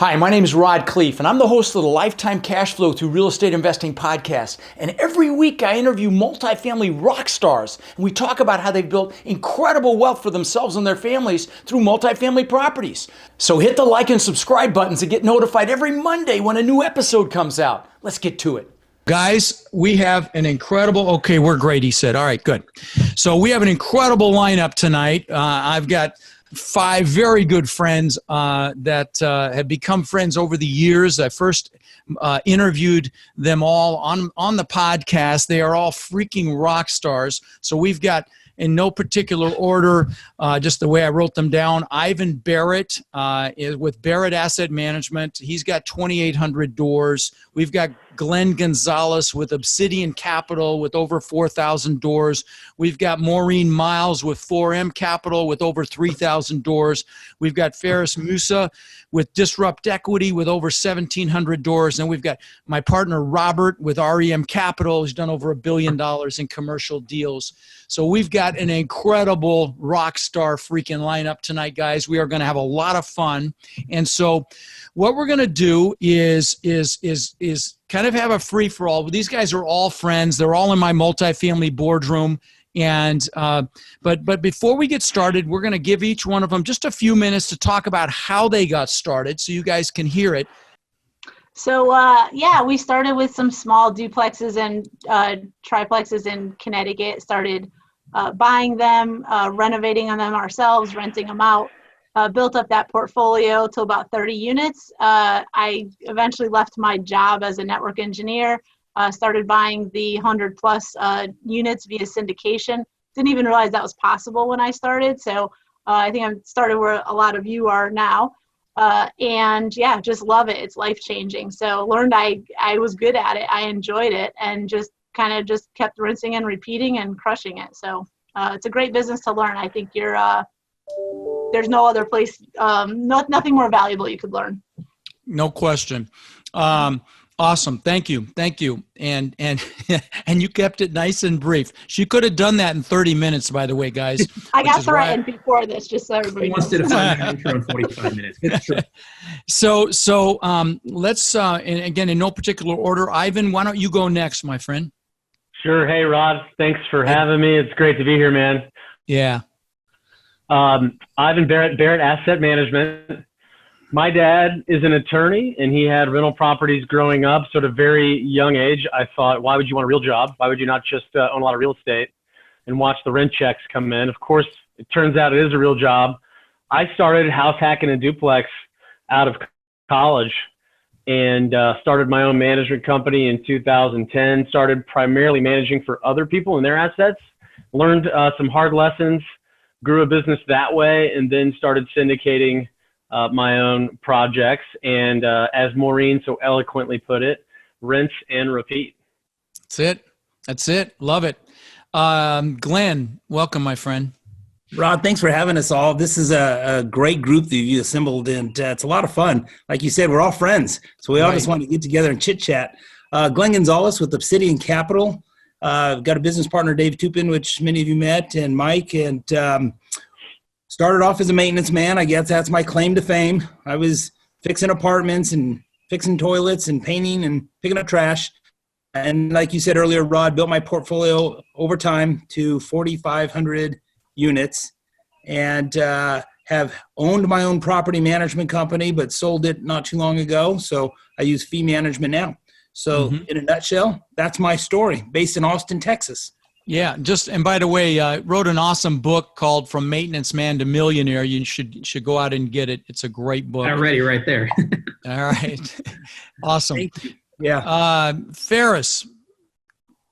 Hi, my name is Khleif, and I'm the host of the Lifetime Cash Flow Through Real Estate Investing podcast. And every week I interview multifamily rock stars, and we talk about how they've built incredible wealth for themselves and their families through multifamily properties. So hit the like and subscribe buttons to get notified every Monday when a new episode comes out. Let's get to it. Guys, we have an incredible, okay, we're great, he said. All right, good. So we have an incredible lineup tonight. I've got 5 very good friends that have become friends over the years. I first interviewed them all on the podcast. They are all freaking rock stars. So we've got, in no particular order, just the way I wrote them down, Ivan Barratt is with Barratt Asset Management. He's got 2,800 doors. We've got Glenn Gonzales with Obsidian Capital with over 4,000 doors. We've got Maureen Miles with 4M Capital with over 3,000 doors. We've got Feras Moussa with Disrupt Equity with over 1,700 doors. And we've got my partner Robert with REM Capital, who's done over $1 billion in commercial deals. So we've got an incredible rock star freaking lineup tonight, guys. We are going to have a lot of fun. And so what we're going to do is kind of have a free-for-all. These guys are all friends. They're all in my multifamily boardroom. And but before we get started, we're going to give each one of them just a few minutes to talk about how they got started so you guys can hear it. So, we started with some small duplexes and triplexes in Connecticut, started buying them, renovating on them ourselves, renting them out, built up that portfolio to about 30 units. I eventually left my job as a network engineer, started buying the 100 plus units via syndication. Didn't even realize that was possible when I started. So I think I started where a lot of you are now. Just love it. It's life-changing. So learned I was good at it. I enjoyed it and just kept rinsing and repeating and crushing it. So it's a great business to learn. I think there's no other place, nothing more valuable you could learn. No question. Awesome. Thank you. And and you kept it nice and brief. She could have done that in 30 minutes, by the way, guys. I got threatened before this, just so everybody knows. Did a 5-minute intro in 45 minutes. So let's, and again, in no particular order, Ivan, why don't you go next, my friend? Sure. Hey, Rod. Thanks for having me. It's great to be here, man. Yeah. Ivan Barratt, Barratt Asset Management. My dad is an attorney, and he had rental properties growing up. So at a very young age, I thought, why would you want a real job? Why would you not just own a lot of real estate and watch the rent checks come in? Of course, it turns out it is a real job. I started house hacking a duplex out of college and started my own management company in 2010. Started primarily managing for other people and their assets. Learned some hard lessons, grew a business that way, and then started syndicating my own projects. And as Maureen so eloquently put it, rinse and repeat. That's it. Love it. Glenn, welcome, my friend. Rod, thanks for having us all. This is a great group that you assembled, and it's a lot of fun. Like you said, we're all friends, so we all just want to get together and chit-chat. Glenn Gonzales with Obsidian Capital. Got a business partner, Dave Tupin, which many of you met, and Mike, and started off as a maintenance man. I guess that's my claim to fame. I was fixing apartments and fixing toilets and painting and picking up trash. And like you said earlier, Rod, built my portfolio over time to 4,500 units and have owned my own property management company, but sold it not too long ago. So I use fee management now. So in a nutshell, that's my story based in Austin, Texas. Yeah, and by the way, wrote an awesome book called From Maintenance Man to Millionaire. You should go out and get it. It's a great book. Already right there. All right. Awesome. Thank you. Yeah. Feras.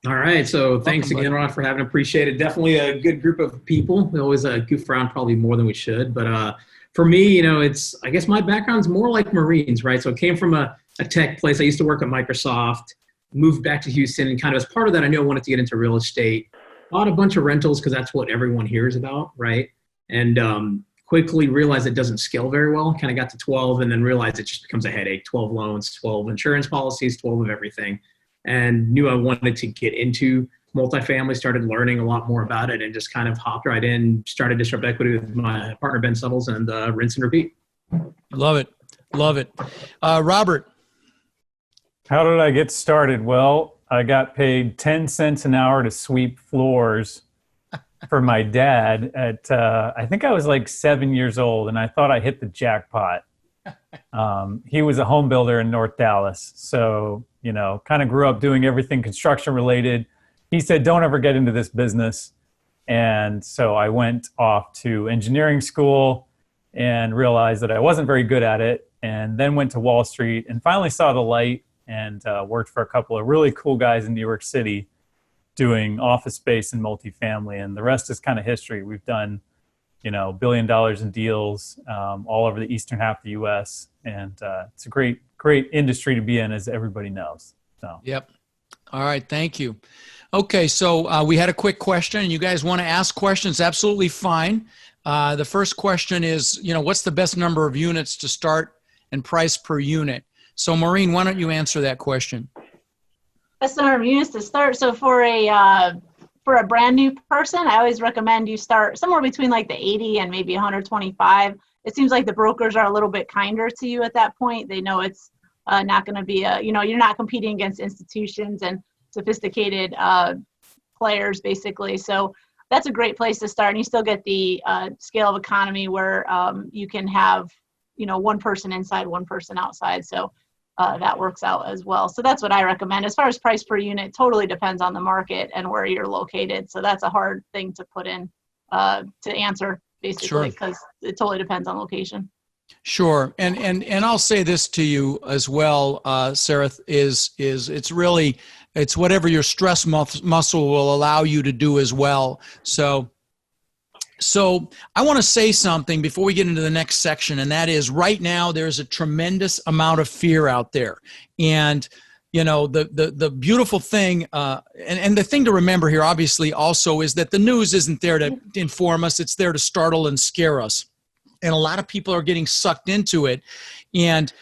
All right. So thanks again, Ron, for having appreciated. Definitely a good group of people. We always goof around probably more than we should. But for me, I guess my background's more like Marines, right? So it came from a tech place. I used to work at Microsoft. Moved back to Houston, and kind of as part of that, I knew I wanted to get into real estate. Bought a bunch of rentals because that's what everyone hears about, right? And quickly realized it doesn't scale very well. Kind of got to 12 and then realized it just becomes a headache. 12 loans, 12 insurance policies, 12 of everything. And knew I wanted to get into multifamily, started learning a lot more about it, and just kind of hopped right in, started Disrupt Equity with my partner, Ben Suttles, and rinse and repeat. Love it. Love it. Robert. How did I get started? Well, I got paid 10 cents an hour to sweep floors for my dad at, I think I was like 7 years old, and I thought I hit the jackpot. He was a home builder in North Dallas. So, kind of grew up doing everything construction related. He said, don't ever get into this business. And so I went off to engineering school and realized that I wasn't very good at it, and then went to Wall Street and finally saw the light and worked for a couple of really cool guys in New York City doing office space and multifamily. And the rest is kind of history. We've done, $1 billion in deals all over the eastern half of the U.S. And it's a great industry to be in, as everybody knows. So. Yep. All right. Thank you. Okay. So we had a quick question, and you guys want to ask questions? Absolutely fine. The first question is, what's the best number of units to start and price per unit? So Maureen, why don't you answer that question? Best number of units to start. So for a brand new person, I always recommend you start somewhere between like the 80 and maybe 125. It seems like the brokers are a little bit kinder to you at that point. They know it's not going to be you're not competing against institutions and sophisticated players, basically. So that's a great place to start. And you still get the scale of economy where you can have, one person inside, one person outside. So that works out as well. So that's what I recommend. As far as price per unit, totally depends on the market and where you're located. So that's a hard thing to put in to answer, basically, because it totally depends on location. Sure. And I'll say this to you as well, Sarah, is it's whatever your stress muscle will allow you to do as well. So I want to say something before we get into the next section, and that is right now there's a tremendous amount of fear out there. And, the beautiful thing, and the thing to remember here, obviously, also is that the news isn't there to inform us. It's there to startle and scare us. And a lot of people are getting sucked into it. And,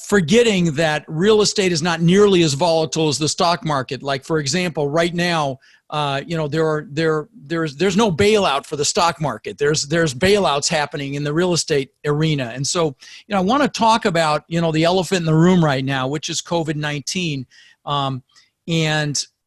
forgetting that real estate is not nearly as volatile as the stock market. Like, for example, right now, there's no bailout for the stock market. There's bailouts happening in the real estate arena. And so, I want to talk about, the elephant in the room right now, which is COVID-19.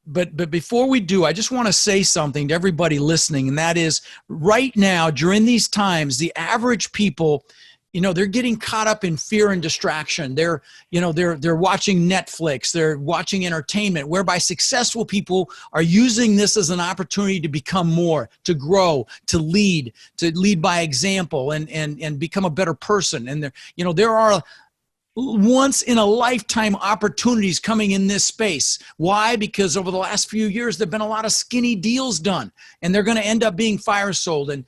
But before we do, I just want to say something to everybody listening. And that is, right now, during these times, the average people, they're getting caught up in fear and distraction. They're watching Netflix, they're watching entertainment, whereby successful people are using this as an opportunity to become more, to grow, to lead by example and become a better person. And there are once in a lifetime opportunities coming in this space. Why? Because over the last few years, there've been a lot of skinny deals done, and they're going to end up being fire sold. And,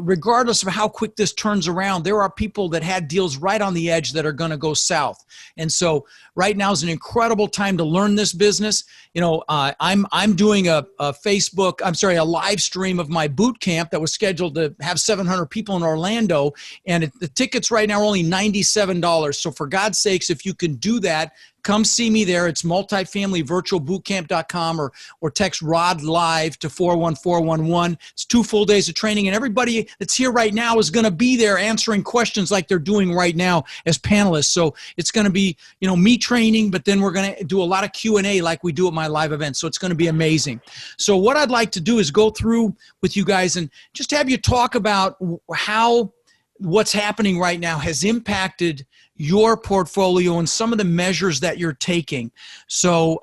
regardless of how quick this turns around, there are people that had deals right on the edge that are going to go south. And so right now is an incredible time to learn this business. I'm doing a live stream of my boot camp that was scheduled to have 700 people in Orlando. And the tickets right now are only $97. So for God's sakes, if you can do that, come see me there. It's multifamilyvirtualbootcamp.com or text ROD live to 41411. It's 2 full days of training, and everybody that's here right now is going to be there answering questions like they're doing right now as panelists. So it's going to be, me training, but then we're going to do a lot of Q&A like we do at my live events. So it's going to be amazing. So what I'd like to do is go through with you guys and just have you talk about how what's happening right now has impacted your portfolio and some of the measures that you're taking. So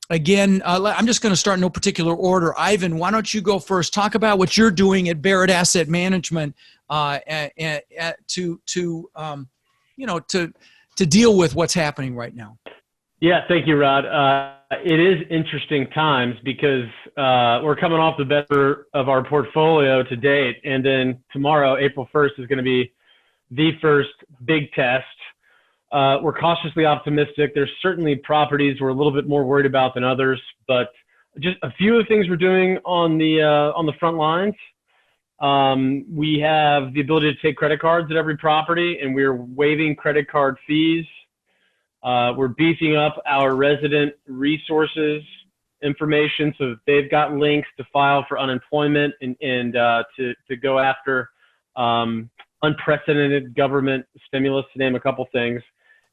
again, I'm just going to start in no particular order. Ivan, why don't you go first? Talk about what you're doing at Barratt Asset Management to deal with what's happening right now. Yeah, thank you, Rod. It is interesting times because we're coming off the better of our portfolio to date. And then tomorrow, April 1st, is going to be the first big test. We're cautiously optimistic. There's certainly properties we're a little bit more worried about than others, but just a few of the things we're doing on the front lines. We have the ability to take credit cards at every property, and we're waiving credit card fees. We're beefing up our resident resources information so that they've got links to file for unemployment and to go after unprecedented government stimulus, to name a couple things.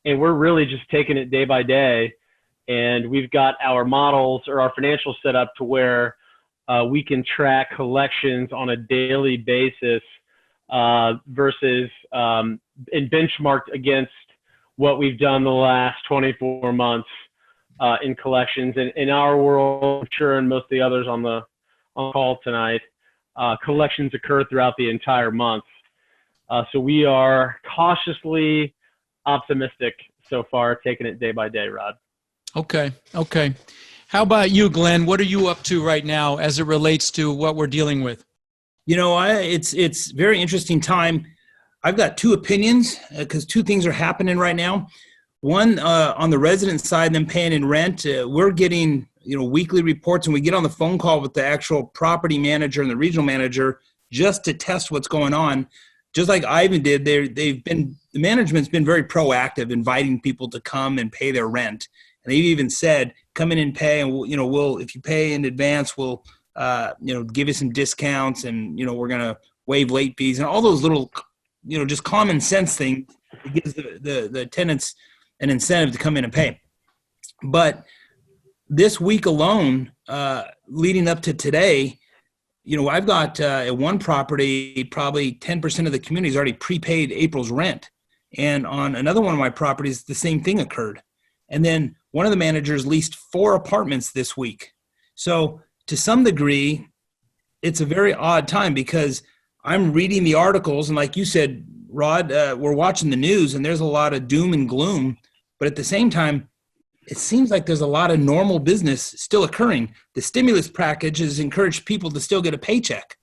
And we're really just taking it day by day. And we've got our models or our financials set up to where we can track collections on a daily basis versus and benchmarked against what we've done the last 24 months in collections. And in our world, I'm sure, and most of the others on the call tonight, collections occur throughout the entire month. So we are cautiously optimistic so far, taking it day by day, Rod. Okay. How about you, Glenn? What are you up to right now as it relates to what we're dealing with? It's very interesting time. I've got two opinions because two things are happening right now. One, on the resident side, them paying in rent, we're getting weekly reports, and we get on the phone call with the actual property manager and the regional manager just to test what's going on. Just like Ivan did, the management's been very proactive, inviting people to come and pay their rent. And they've even said, come in and pay, and we'll if you pay in advance, we'll give you some discounts, and we're gonna waive late fees and all those little just common sense things. It gives the tenants an incentive to come in and pay. But this week alone, leading up to today, I've got at one property, probably 10% of the community has already prepaid April's rent. And on another one of my properties, the same thing occurred. And then one of the managers leased 4 apartments this week. So to some degree, it's a very odd time because I'm reading the articles. And like you said, Rod, we're watching the news and there's a lot of doom and gloom. But at the same time, it seems like there's a lot of normal business still occurring. The stimulus package has encouraged people to still get a paycheck.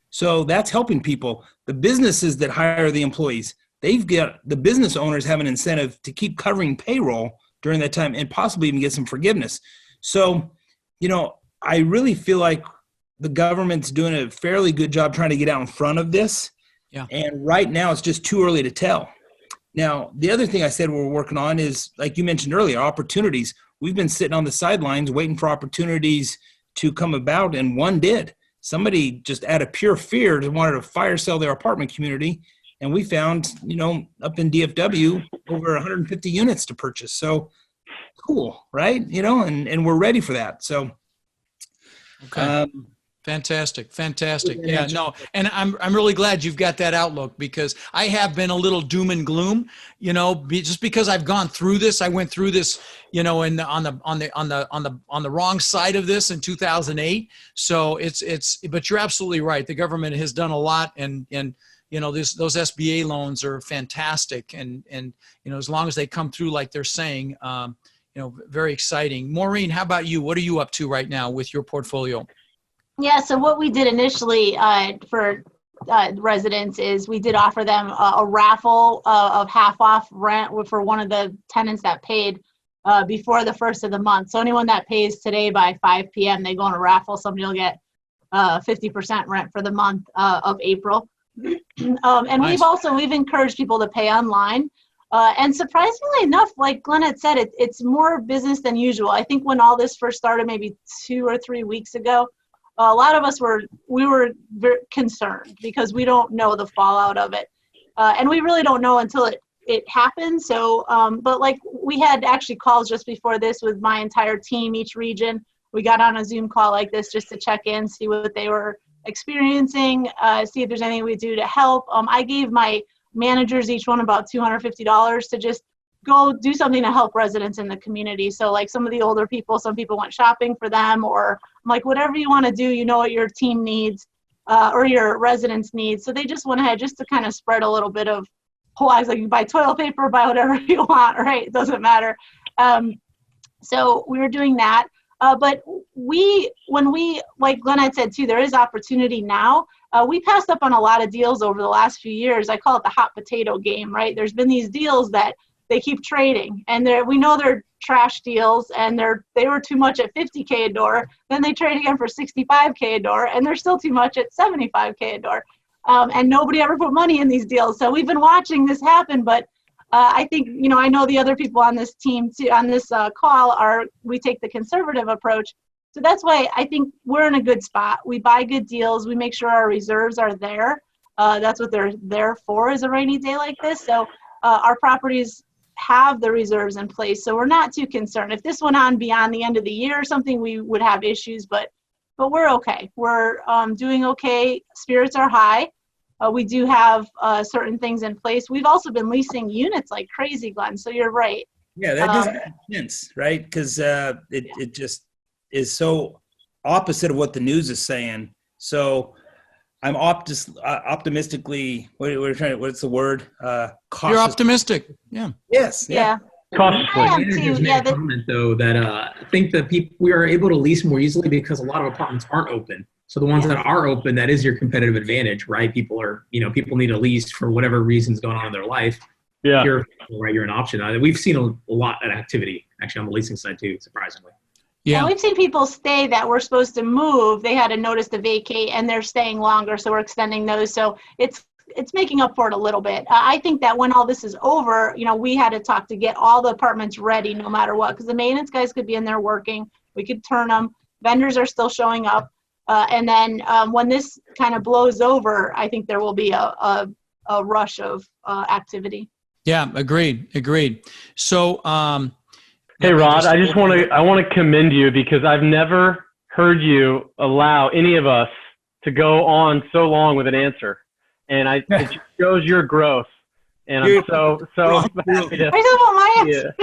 So that's helping people. The businesses that hire the employees, the business owners have an incentive to keep covering payroll during that time and possibly even get some forgiveness. So, I really feel like the government's doing a fairly good job trying to get out in front of this. Yeah. And right now it's just too early to tell. Now, the other thing I said we're working on is, like you mentioned earlier, opportunities. We've been sitting on the sidelines waiting for opportunities to come about, and one did. Somebody just out of pure fear wanted to fire sell their apartment community, and we found, up in DFW, over 150 units to purchase. So cool, right? And we're ready for that. So okay. Fantastic. Yeah, no, and I'm really glad you've got that outlook, because I have been a little doom and gloom, just because I've gone through this. I went through this, on the wrong side of this in 2008. So but you're absolutely right. The government has done a lot, and those SBA loans are fantastic, and as long as they come through like they're saying, very exciting. Maureen, how about you? What are you up to right now with your portfolio? Yeah, so what we did initially for residents is we did offer them a raffle of half off rent for one of the tenants that paid before the first of the month. So anyone that pays today by 5 p.m., they go on a raffle. Somebody will get 50% rent for the month of April. And nice. We've encouraged people to pay online. And surprisingly enough, like Glenn had said, it's more business than usual. I think when all this first started, maybe 2 or 3 weeks ago, a lot of us were very concerned because we don't know the fallout of it. And we really don't know until it happens. So, but like we had actually calls just before this with my entire team, each region. We got on a Zoom call like this just to check in, see what they were experiencing, see if there's anything we do to help. I gave my managers each one about $250 to just go do something to help residents in the community. So like some of the older people, some people went shopping for them, or like whatever you want to do, what your team needs or your residents need. So they just went ahead just to kind of spread a little bit of I was like, you buy toilet paper, buy whatever you want, right? It doesn't matter. So we were doing that. But when we, like Glenn had said too, there is opportunity now. We passed up on a lot of deals over the last few years. I call it the hot potato game, right? There's been these deals that they keep trading, and we know they're trash deals, and they were too much at $50K a door. Then they trade again for $65K a door, and they're still too much at $75K a door. And nobody ever put money in these deals. So we've been watching this happen, but I think, I know the other people on this team too, on this call we take the conservative approach. So that's why I think we're in a good spot. We buy good deals. We make sure our reserves are there. That's what they're there for, is a rainy day like this. So our properties have the reserves in place, so we're not too concerned. If this went on beyond the end of the year or something, we would have issues, but we're okay. We're doing okay. Spirits are high. We do have certain things in place. We've also been leasing units like crazy, Glenn, so you're right. Yeah, that doesn't make sense, right? Because it just is so opposite of what the news is saying. So I'm optimistically, what's the word? Cautious. You're optimistic. Yeah. Yes. Yeah. Cautiously. I am Managers too. made Yeah, a comment though that I think that we are able to lease more easily because a lot of apartments aren't open. So the ones that are open, that is your competitive advantage, right? People need a lease for whatever reasons going on in their life. Yeah. You're an option. We've seen a lot of activity actually on the leasing side too, surprisingly. Yeah. And we've seen people stay that were supposed to move. They had a notice to vacate and they're staying longer. So we're extending those. So it's making up for it a little bit. I think that when all this is over, we had to talk to get all the apartments ready no matter what, because the maintenance guys could be in there working. We could turn them. Vendors are still showing up. And then when this kind of blows over, I think there will be a rush of activity. Yeah. Agreed. So, Hey, Rod, I want to commend you because I've never heard you allow any of us to go on so long with an answer. And it just shows your growth. And I'm so happy to. Are you talking about my answer?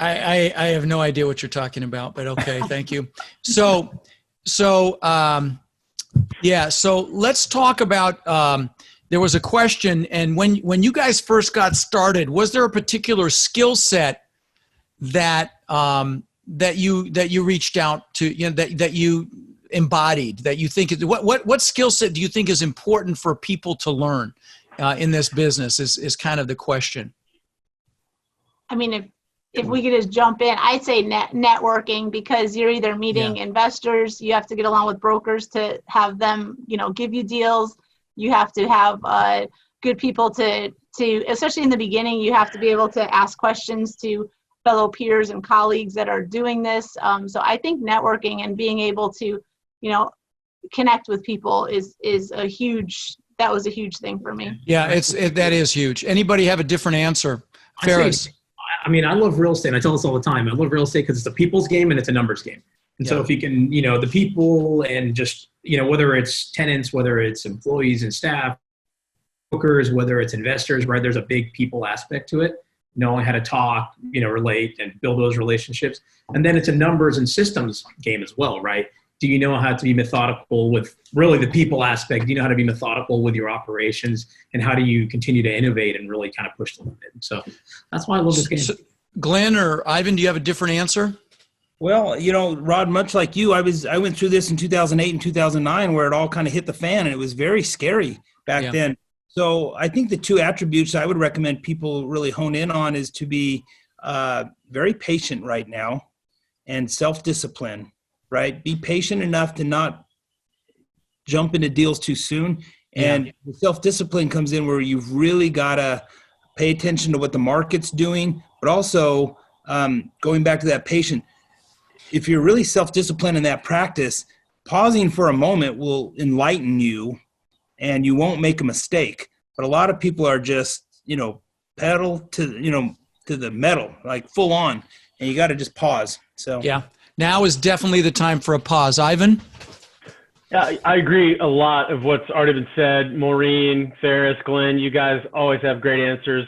Yeah. I have no idea what you're talking about, but okay. Thank you. So let's talk about, there was a question, and when you guys first got started, was there a particular skill set that you reached out to, that you embodied, that you think what skill set do you think is important for people to learn in this business is kind of the question. I mean, if we could just jump in, I'd say networking, because you're either meeting investors, you have to get along with brokers to have them, give you deals. You have to have good people to, especially in the beginning, you have to be able to ask questions to fellow peers and colleagues that are doing this. So I think networking and being able to, connect with people that was a huge thing for me. Yeah, that is huge. Anybody have a different answer? Feras. I love real estate. I tell this all the time. I love real estate because it's a people's game and it's a numbers game. And so if you can, the people and just, whether it's tenants, whether it's employees and staff, brokers, whether it's investors, right? There's a big people aspect to it. Knowing how to talk, relate and build those relationships. And then it's a numbers and systems game as well, right? Do you know how to be methodical with really the people aspect? Do you know how to be methodical with your operations? And how do you continue to innovate and really kind of push the limit? So that's why I love this game. So, Glenn or Ivan, do you have a different answer? Well, Rod, much like you, I went through this in 2008 and 2009 where it all kind of hit the fan, and it was very scary back then. So I think the two attributes I would recommend people really hone in on is to be very patient right now and self-discipline, right? Be patient enough to not jump into deals too soon. And the self-discipline comes in where you've really got to pay attention to what the market's doing, but also going back to that patient. If you're really self-disciplined in that practice, pausing for a moment will enlighten you and you won't make a mistake. But a lot of people are just, pedal to the metal, like full on, and you got to just pause. So yeah, now is definitely the time for a pause. Ivan? Yeah, I agree a lot of what's already been said. Maureen, Feras, Glenn, you guys always have great answers.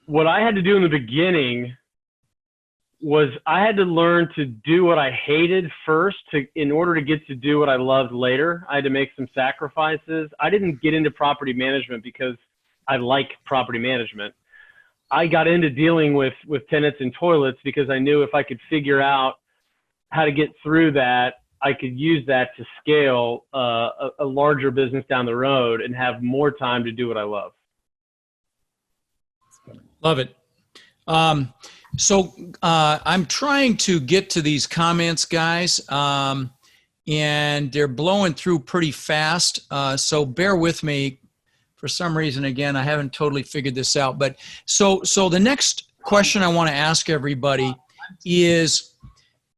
What I had to do in the beginning was I had to learn to do what I hated first in order to get to do what I loved later. I had to make some sacrifices. I didn't get into property management because I like property management. I got into dealing with tenants and toilets because I knew if I could figure out how to get through that, I could use that to scale a larger business down the road and have more time to do what I love. Love it. So I'm trying to get to these comments, guys, and they're blowing through pretty fast. So bear with me. For some reason, again, I haven't totally figured this out. But so the next question I want to ask everybody is,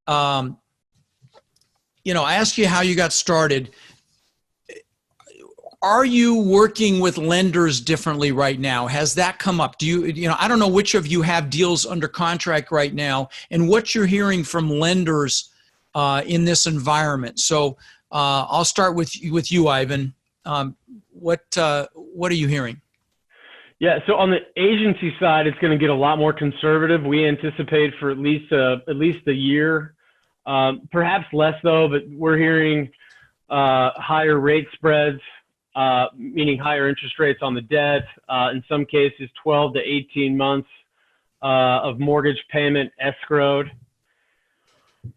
I asked you how you got started. are you working with lenders differently right now? Has that come up? Do you know, I don't know which of you have deals under contract right now and what you're hearing from lenders in this environment. So I'll start with you, Ivan. What are you hearing? Yeah, so on the agency side, it's going to get a lot more conservative. We anticipate for at least a year, perhaps less though. But we're hearing higher rate spreads, meaning higher interest rates on the debt. In some cases, 12 to 18 months of mortgage payment escrowed.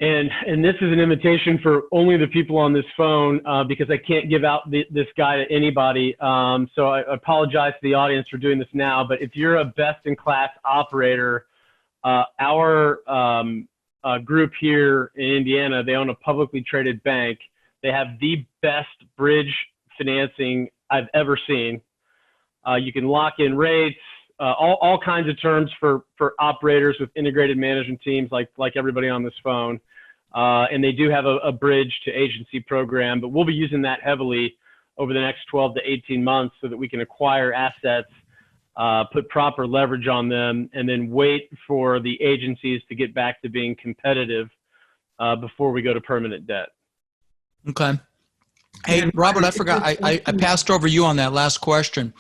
And this is an invitation for only the people on this phone because I can't give out this guy to anybody. So I apologize to the audience for doing this now. But if you're a best-in-class operator, our group here in Indiana, they own a publicly traded bank. They have the best bridge financing I've ever seen. You can lock in rates. All kinds of terms for operators with integrated management teams like everybody on this phone. And they do have a bridge to agency program, but we'll be using that heavily over the next 12 to 18 months so that we can acquire assets, put proper leverage on them, and then wait for the agencies to get back to being competitive before we go to permanent debt. Okay. Hey, Robert, I forgot. I passed over you on that last question.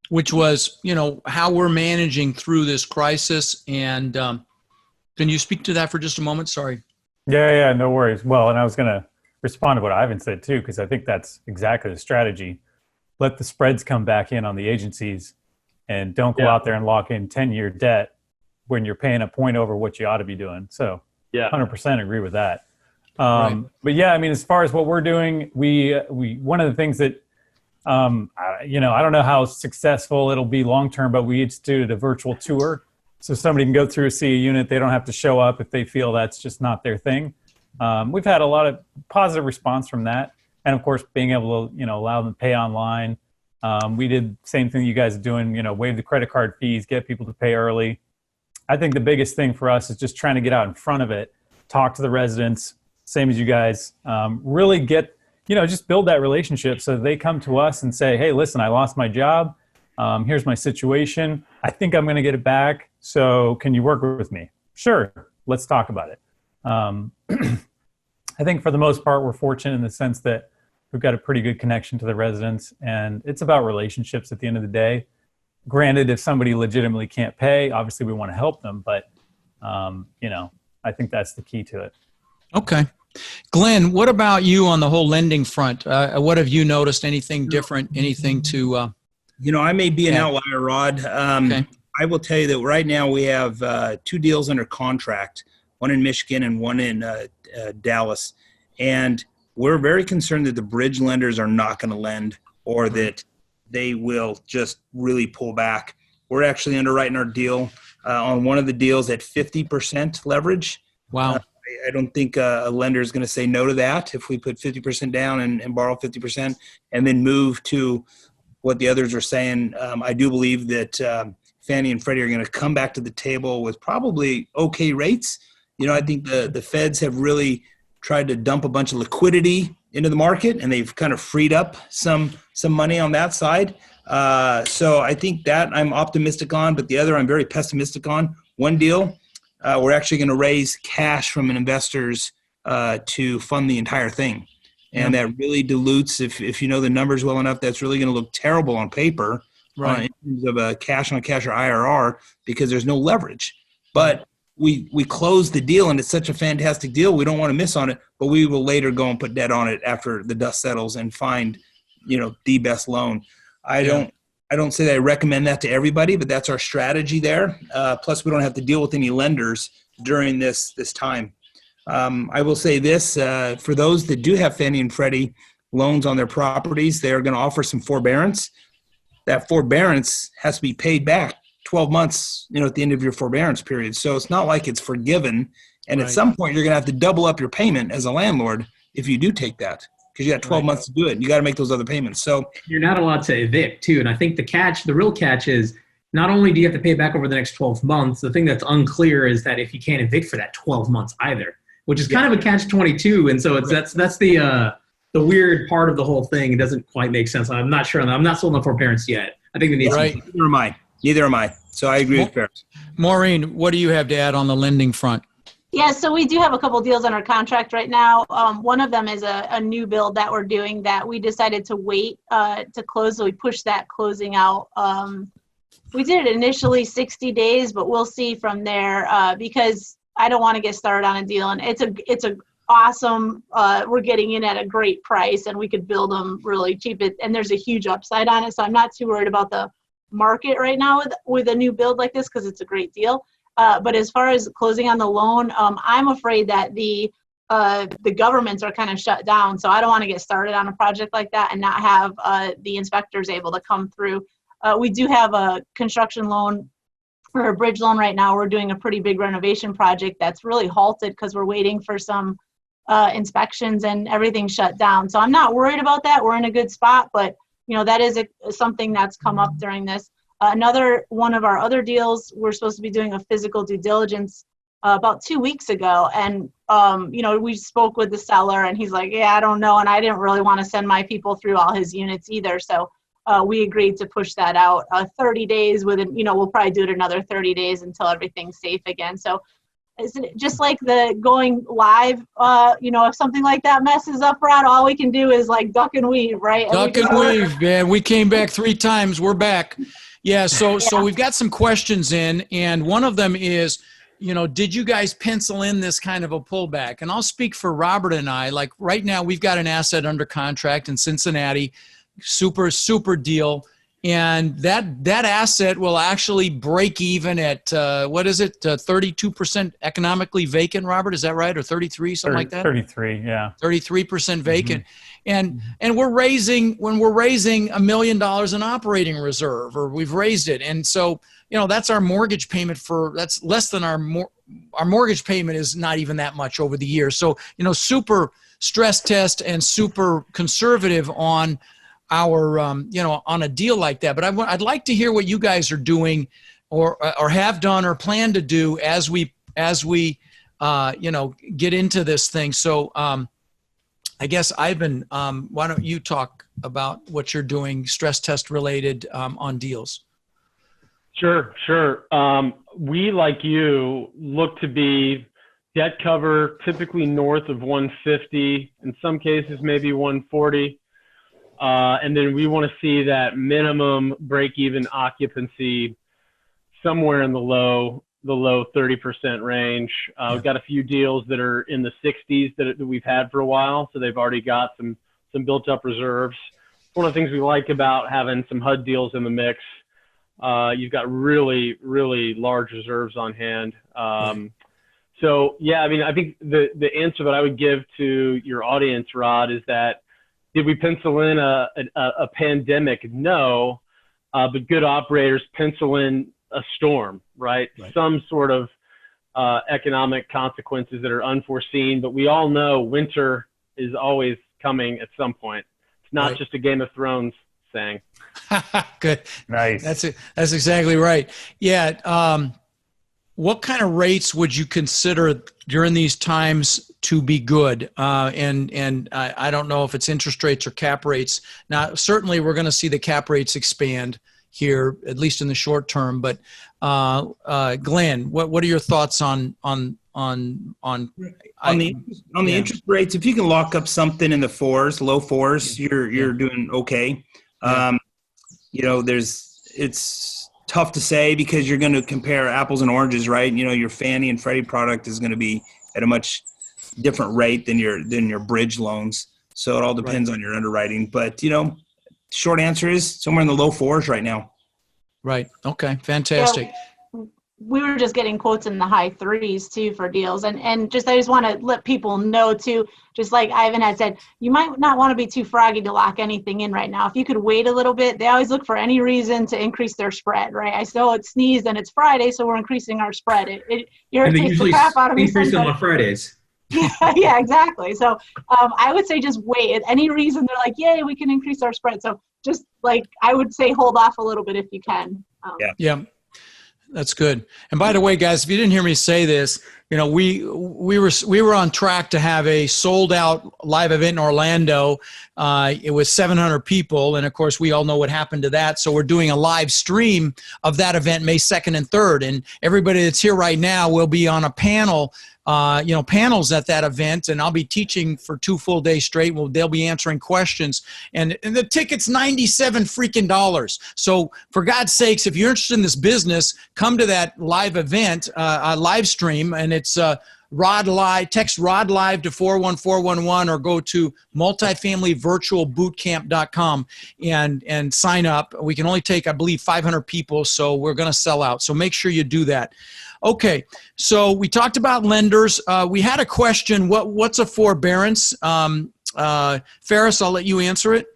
Which was, you know, how we're managing through this crisis. And can you speak to that for just a moment? Sorry. Yeah, no worries. Well, and I was going to respond to what Ivan said too, because I think that's exactly the strategy. Let the spreads come back in on the agencies and don't go out there and lock in 10-year debt when you're paying a point over what you ought to be doing. So 100% agree with that. Right. But yeah, I mean, as far as what we're doing, we one of the things that, you know, I don't know how successful it'll be long-term, but we instituted a virtual tour. So somebody can go through, see a unit. They don't have to show up if they feel that's just not their thing. We've had a lot of positive response from that. And of course, being able to, you know, allow them to pay online. We did the same thing you guys are doing, you know, waive the credit card fees, get people to pay early. I think the biggest thing for us is just trying to get out in front of it, talk to the residents, same as you guys, really get, you know, just build that relationship so they come to us and say, hey, listen, I lost my job. Here's my situation. I think I'm going to get it back. So can you work with me? Sure. Let's talk about it. I think for the most part, we're fortunate in the sense that we've got a pretty good connection to the residents, and it's about relationships at the end of the day. Granted, if somebody legitimately can't pay, obviously we want to help them, but you know, I think that's the key to it. Okay. Glenn, what about you on the whole lending front? What have you noticed? Anything different? Anything to... You know, I may be an outlier, Rod. Okay. I will tell you that right now we have 2 deals under contract, one in Michigan and one in Dallas. And we're very concerned that the bridge lenders are not going to lend, or that they will just really pull back. We're actually underwriting our deal on one of the deals at 50% leverage. Wow. I don't think a lender is going to say no to that if we put 50% down and borrow 50% and then move to what the others are saying. I do believe that Fannie and Freddie are going to come back to the table with probably okay rates. You know, I think the Feds have really tried to dump a bunch of liquidity into the market, and they've kind of freed up some money on that side. So I think that I'm optimistic on, but the other I'm very pessimistic on. One deal, we're actually going to raise cash from investors to fund the entire thing. And that really dilutes, if you know the numbers well enough, that's really going to look terrible on paper, right, in terms of a cash on cash or IRR, because there's no leverage. But we closed the deal, and it's such a fantastic deal. We don't want to miss on it, but we will later go and put debt on it after the dust settles and find, you know, the best loan. I don't say that I recommend that to everybody, but that's our strategy there. Plus, we don't have to deal with any lenders during this time. I will say this, for those that do have Fannie and Freddie loans on their properties, they're going to offer some forbearance. That forbearance has to be paid back 12 months, you know, at the end of your forbearance period. So it's not like it's forgiven. And at some point, you're going to have to double up your payment as a landlord if you do take that, because you got 12 months to do it. And you got to make those other payments. So you're not allowed to evict too. And I think the real catch is not only do you have to pay it back over the next 12 months, the thing that's unclear is that if you can't evict for that 12 months either, which is kind of a catch-22. And so it's that's the the weird part of the whole thing. It doesn't quite make sense. I'm not sure. I'm not sold on forbearance yet. I think it needs Right. Neither am I. Neither am I. So I agree with Feras. Maureen, what do you have to add on the lending front? Yeah, so we do have a couple deals under contract right now. One of them is a new build that we're doing that we decided to wait to close, so we pushed that closing out. We did it initially 60 days, but we'll see from there because I don't want to get started on a deal, and it's a awesome. We're getting in at a great price, and we could build them really cheap. And there's a huge upside on it, so I'm not too worried about the market right now with a new build like this because it's a great deal. But as far as closing on the loan, I'm afraid that the governments are kind of shut down. So I don't want to get started on a project like that and not have the inspectors able to come through. We do have a construction loan or a bridge loan right now. We're doing a pretty big renovation project that's really halted because we're waiting for some inspections and everything shut down. So I'm not worried about that. We're in a good spot, but that is something that's come up during this. Another one of our other deals, we're supposed to be doing a physical due diligence about 2 weeks ago. And, we spoke with the seller and he's like, yeah, I don't know. And I didn't really want to send my people through all his units either. So we agreed to push that out 30 days we'll probably do it another 30 days until everything's safe again. So it's just like the going live, if something like that messes up, Rod, all we can do is like duck and weave, right? Duck and weave, man. We came back 3 times. We're back. Yeah, so we've got some questions in, and one of them is, did you guys pencil in this kind of a pullback? And I'll speak for Robert and I. Like right now, we've got an asset under contract in Cincinnati, super deal, and that asset will actually break even at 32% economically vacant. Robert, is that right, or 33, something like that? 33, yeah. 33% vacant. And we're raising $1 million in operating reserve, or we've raised it. And so, that's our mortgage payment that's less than our mortgage payment is not even that much over the year. So, super stress test and super conservative on our, on a deal like that. But I'd like to hear what you guys are doing or have done or plan to do as we get into this thing. So, I guess, Ivan, why don't you talk about what you're doing stress test related on deals? Sure. We, like you, look to be debt cover typically north of 150, in some cases maybe 140. And then we want to see that minimum break-even occupancy somewhere in the low 30% range. We've got a few deals that are in the 60s that we've had for a while, so they've already got some built-up reserves. One of the things we like about having some HUD deals in the mix, you've got really, really large reserves on hand. So, yeah, I think the answer that I would give to your audience, Rod, is that did we pencil in a pandemic? No, but good operators pencil in a storm, right? Some sort of economic consequences that are unforeseen, but we all know winter is always coming at some point. It's not just a Game of Thrones saying. Good. Nice. That's exactly right. Yeah. What kind of rates would you consider during these times to be good? And I don't know if it's interest rates or cap rates. Now, certainly we're going to see the cap rates expand here, at least in the short term. But Glenn, what are your thoughts on the interest rates? If you can lock up something in the low fours, you're doing okay. It's tough to say because you're going to compare apples and oranges, right? Your Fannie and Freddie product is going to be at a much different rate than your bridge loans. So it all depends on your underwriting. But, short answer is somewhere in the low fours right now. Right. Okay. Fantastic. Yeah, we were just getting quotes in the high threes too for deals. And I just want to let people know too, just like Ivan had said, you might not want to be too froggy to lock anything in right now. If you could wait a little bit, they always look for any reason to increase their spread, right? I saw it sneezed and it's Friday, so we're increasing our spread. It irritates the crap out of me. Increase them on Fridays. Yeah, exactly. So I would say just wait. At any reason, they're like, yay, we can increase our spread. So just I would say hold off a little bit if you can. Yeah. That's good. And by the way, guys, if you didn't hear me say this, we were on track to have a sold out live event in Orlando. It was 700 people, and of course we all know what happened to that. So we're doing a live stream of that event May 2nd and 3rd, and everybody that's here right now will be on a panel. Panels at that event, and I'll be teaching for 2 full days straight. They'll be answering questions, and the ticket's $97 freaking dollars. So for God's sakes, if you're interested in this business, come to that live event, live stream, and it's Rod Live. Text Rod Live to 41411 or go to multifamilyvirtualbootcamp.com and sign up. We can only take, I believe, 500 people, so we're going to sell out. So make sure you do that. Okay, so we talked about lenders. We had a question. What's a forbearance? Feras, I'll let you answer it.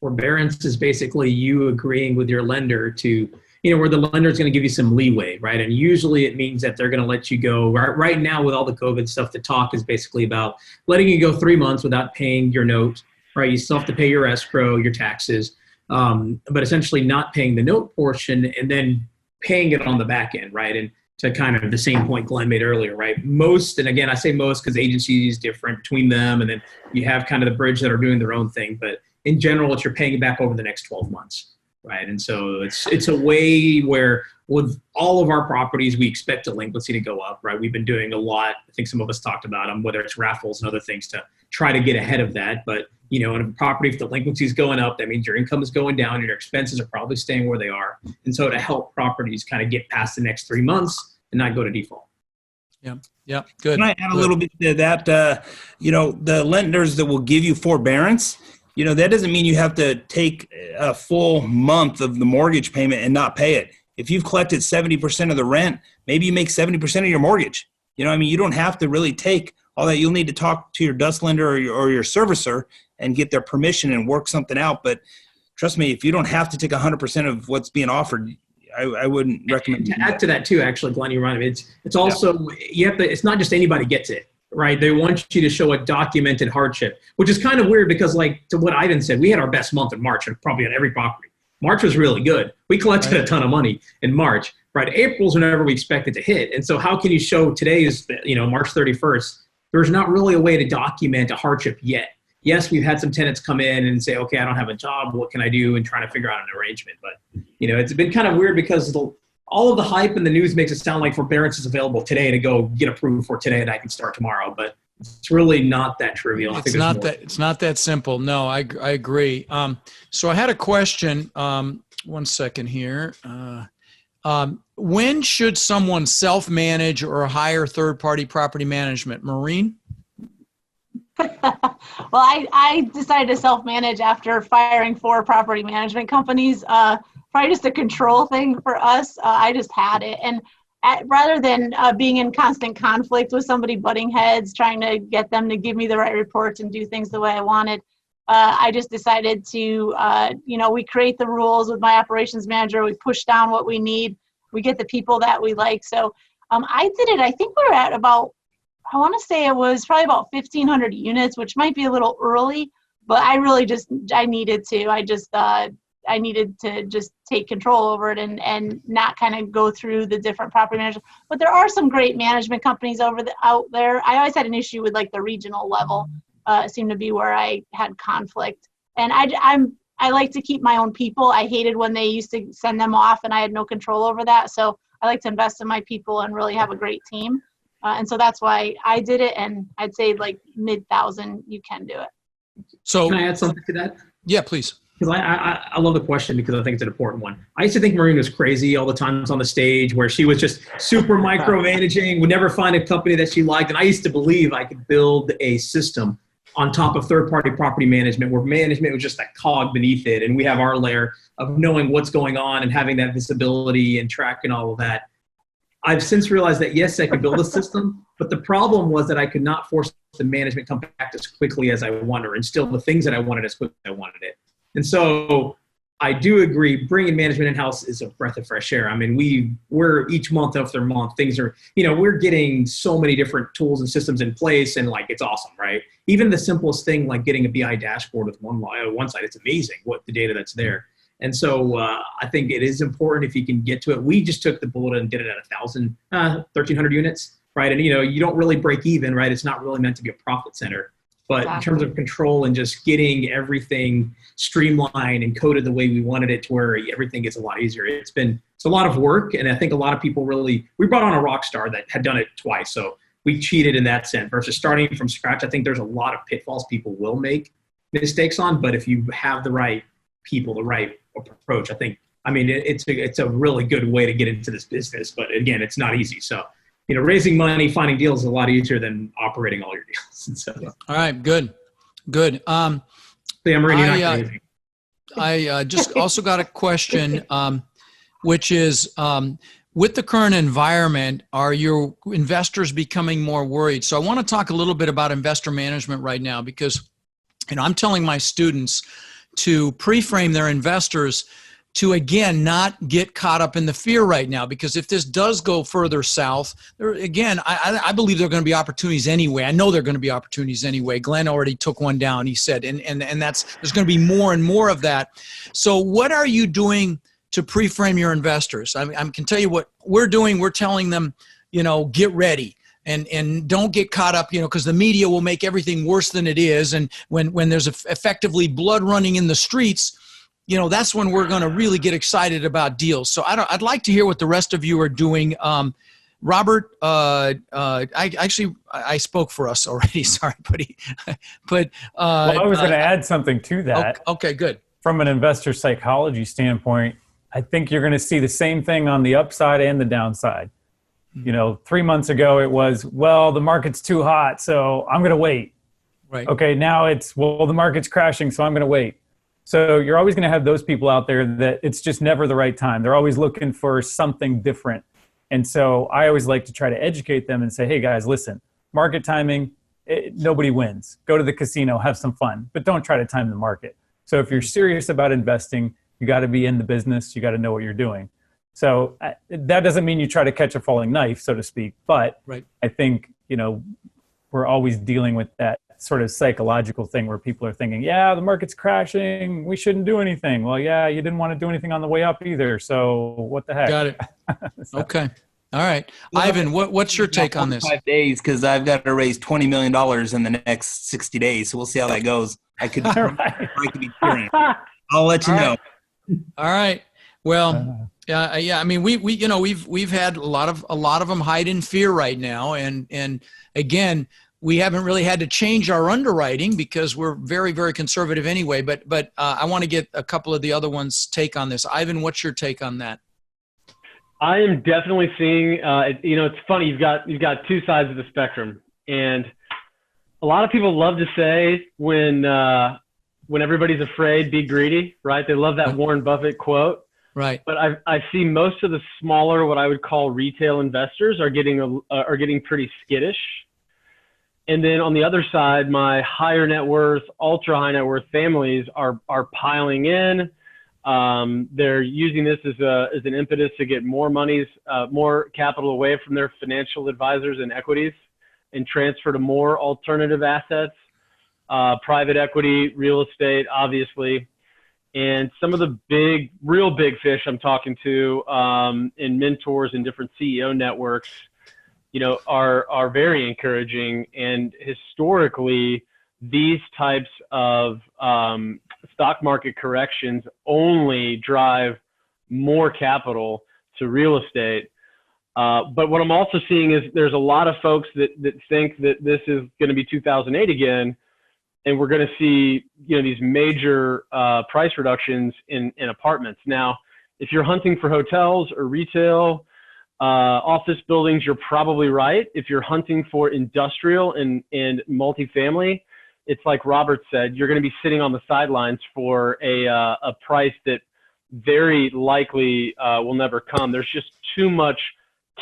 Forbearance is basically you agreeing with your lender to, where the lender is going to give you some leeway, right? And usually it means that they're going to let you go. Right now with all the COVID stuff, the talk is basically about letting you go 3 months without paying your note, right? You still have to pay your escrow, your taxes, but essentially not paying the note portion and then paying it on the back end, right? And to kind of the same point Glenn made earlier, right? Most, and again, I say most because agency is different between them, and then you have kind of the bridge that are doing their own thing. But in general, it's you're paying it back over the next 12 months, right? And so it's a way where with all of our properties, we expect delinquency to go up, right? We've been doing a lot. I think some of us talked about them, whether it's raffles and other things to try to get ahead of that. But, in a property, if delinquency is going up, that means your income is going down and your expenses are probably staying where they are. And so to help properties kind of get past the next 3 months and not go to default. Yeah. Good. Can I add a little bit to that? The lenders that will give you forbearance, that doesn't mean you have to take a full month of the mortgage payment and not pay it. If you've collected 70% of the rent, maybe you make 70% of your mortgage. You don't have to really take all that. You'll need to talk to your DUS lender or your servicer and get their permission and work something out. But trust me, if you don't have to take 100% of what's being offered, I wouldn't recommend. To add to that too, actually, Glenn, you're right. It's also, you have to, it's not just anybody gets it, right? They want you to show a documented hardship, which is kind of weird because like to what Ivan said, we had our best month in March and probably on every property. March was really good. We collected a ton of money in March, right? April's whenever we expect it to hit. And so how can you show today is, March 31st, there's not really a way to document a hardship yet. Yes, we've had some tenants come in and say, okay, I don't have a job. What can I do? And trying to figure out an arrangement. But, it's been kind of weird because all of the hype in the news makes it sound like forbearance is available today to go get approved for today and I can start tomorrow. But it's really not that trivial. It's not that simple. No, I agree. So I had a question. 1 second here. When should someone self-manage or hire third-party property management? Maureen? Well, I decided to self-manage after firing 4 property management companies. Probably just a control thing for us. I just had it. And rather than being in constant conflict with somebody butting heads, trying to get them to give me the right reports and do things the way I wanted, I just decided to, we create the rules with my operations manager. We push down what we need. We get the people that we like. So I did it. I think we were at about, I want to say it was probably about 1,500 units, which might be a little early, but I really I needed to. I needed to just take control over it and not kind of go through the different property managers. But there are some great management companies out there. I always had an issue with like the regional level. It seemed to be where I had conflict. And I like to keep my own people. I hated when they used to send them off and I had no control over that. So I like to invest in my people and really have a great team. And so that's why I did it. And I'd say like mid-1,000, you can do it. So can I add something to that? Yeah, please. Because I love the question because I think it's an important one. I used to think Maureen was crazy all the times on the stage where she was just super micromanaging, would never find a company that she liked. And I used to believe I could build a system on top of third-party property management where management was just a cog beneath it. And we have our layer of knowing what's going on and having that visibility and tracking all of that. I've since realized that, yes, I could build a system, but the problem was that I could not force the management company to act as quickly as I wanted or instill the things that I wanted as quickly as I wanted it. And so I do agree, bringing management in-house is a breath of fresh air. I mean, we're each month after month, things are, we're getting so many different tools and systems in place and like, it's awesome, right? Even the simplest thing like getting a BI dashboard with one side, it's amazing what the data that's there. And so I think it is important if you can get to it. We just took the bullet and did it at 1,300 units, right? And, you don't really break even, right? It's not really meant to be a profit center. But in terms of control and just getting everything streamlined and coded the way we wanted it to where everything gets a lot easier. It's a lot of work. And I think a lot of people we brought on a rock star that had done it twice. So we cheated in that sense versus starting from scratch. I think there's a lot of pitfalls people will make mistakes on, but if you have the right people, the right approach, it's a really good way to get into this business. But again, it's not easy. So, raising money, finding deals is a lot easier than operating all your deals. And so, all right, good. Yeah, Maureen, you're not crazy. I just also got a question, which is, with the current environment, are your investors becoming more worried? So I want to talk a little bit about investor management right now because, I'm telling my students to pre-frame their investors to, again, not get caught up in the fear right now, because if this does go further south, I believe there are going to be opportunities anyway. I know there are going to be opportunities anyway. Glenn already took one down, he said, and there's going to be more and more of that. So what are you doing to pre-frame your investors? I can tell you what we're doing. We're telling them, get ready. And don't get caught up, because the media will make everything worse than it is. And when there's effectively blood running in the streets, that's when we're going to really get excited about deals. So I'd like to hear what the rest of you are doing. Robert, I spoke for us already. Sorry, buddy. But I was going to add something to that. Okay, good. From an investor psychology standpoint, I think you're going to see the same thing on the upside and the downside. 3 months ago it was, the market's too hot, so I'm going to wait. Right. Okay, now it's, the market's crashing, so I'm going to wait. So you're always going to have those people out there that it's just never the right time. They're always looking for something different. And so I always like to try to educate them and say, hey guys, listen, market timing, nobody wins. Go to the casino, have some fun, but don't try to time the market. So if you're serious about investing, you got to be in the business. You got to know what you're doing. So that doesn't mean you try to catch a falling knife, so to speak. But right. I think, we're always dealing with that sort of psychological thing where people are thinking, the market's crashing, we shouldn't do anything. Well, you didn't want to do anything on the way up either. So what the heck? Got it. Okay. All right. Ivan, what's your take on this? 5 days, because I've got to raise $20 million in the next 60 days. So we'll see how that goes. I could be cheering. I'll let you know. All right. Well, yeah. I mean, we've had a lot of them hide in fear right now, and again, we haven't really had to change our underwriting because we're very, very conservative anyway. But I want to get a couple of the other ones' take on this. Ivan, what's your take on that? I am definitely seeing. It's funny. You've got two sides of the spectrum, and a lot of people love to say when everybody's afraid, be greedy, right? They love that Warren Buffett quote. Right. But I see most of the smaller, what I would call retail investors, are getting pretty skittish. And then on the other side, my higher net worth, ultra high net worth families are piling in. They're using this as an impetus to get more capital away from their financial advisors and equities and transfer to more alternative assets, private equity, real estate, obviously. And some of the real big fish I'm talking to in mentors and different CEO networks, are very encouraging. And historically, these types of stock market corrections only drive more capital to real estate. But what I'm also seeing is there's a lot of folks that think that this is going to be 2008 again, and we're going to see these major price reductions in apartments. Now, if you're hunting for hotels or retail, office buildings, you're probably right. If you're hunting for industrial and multifamily, it's like Robert said, you're going to be sitting on the sidelines for a price that very likely will never come. There's just too much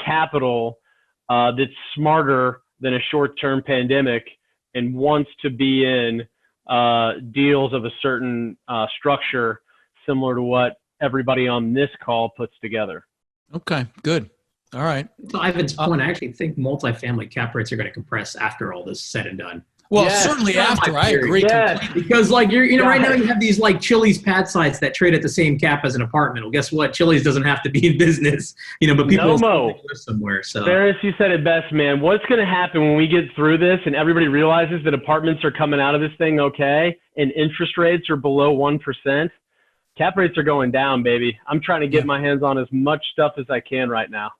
capital that's smarter than a short-term pandemic and wants to be in deals of a certain structure, similar to what everybody on this call puts together. Okay, good. All right. To Ivan's point, I actually think multifamily cap rates are going to compress after all this is said and done. Well, Yes. certainly That's after. my I theory. agree Yes. completely. Because like right now Yes. you have these like Chili's pad sites that trade at the same cap as an apartment. Well, guess what? Chili's doesn't have to be in business, but people No, still Mo. live somewhere. So Ferris, you said it best, man. What's going to happen when we get through this and everybody realizes that apartments are coming out of this thing okay and interest rates are below 1%? Cap rates are going down, baby. I'm trying to get my hands on as much stuff as I can right now.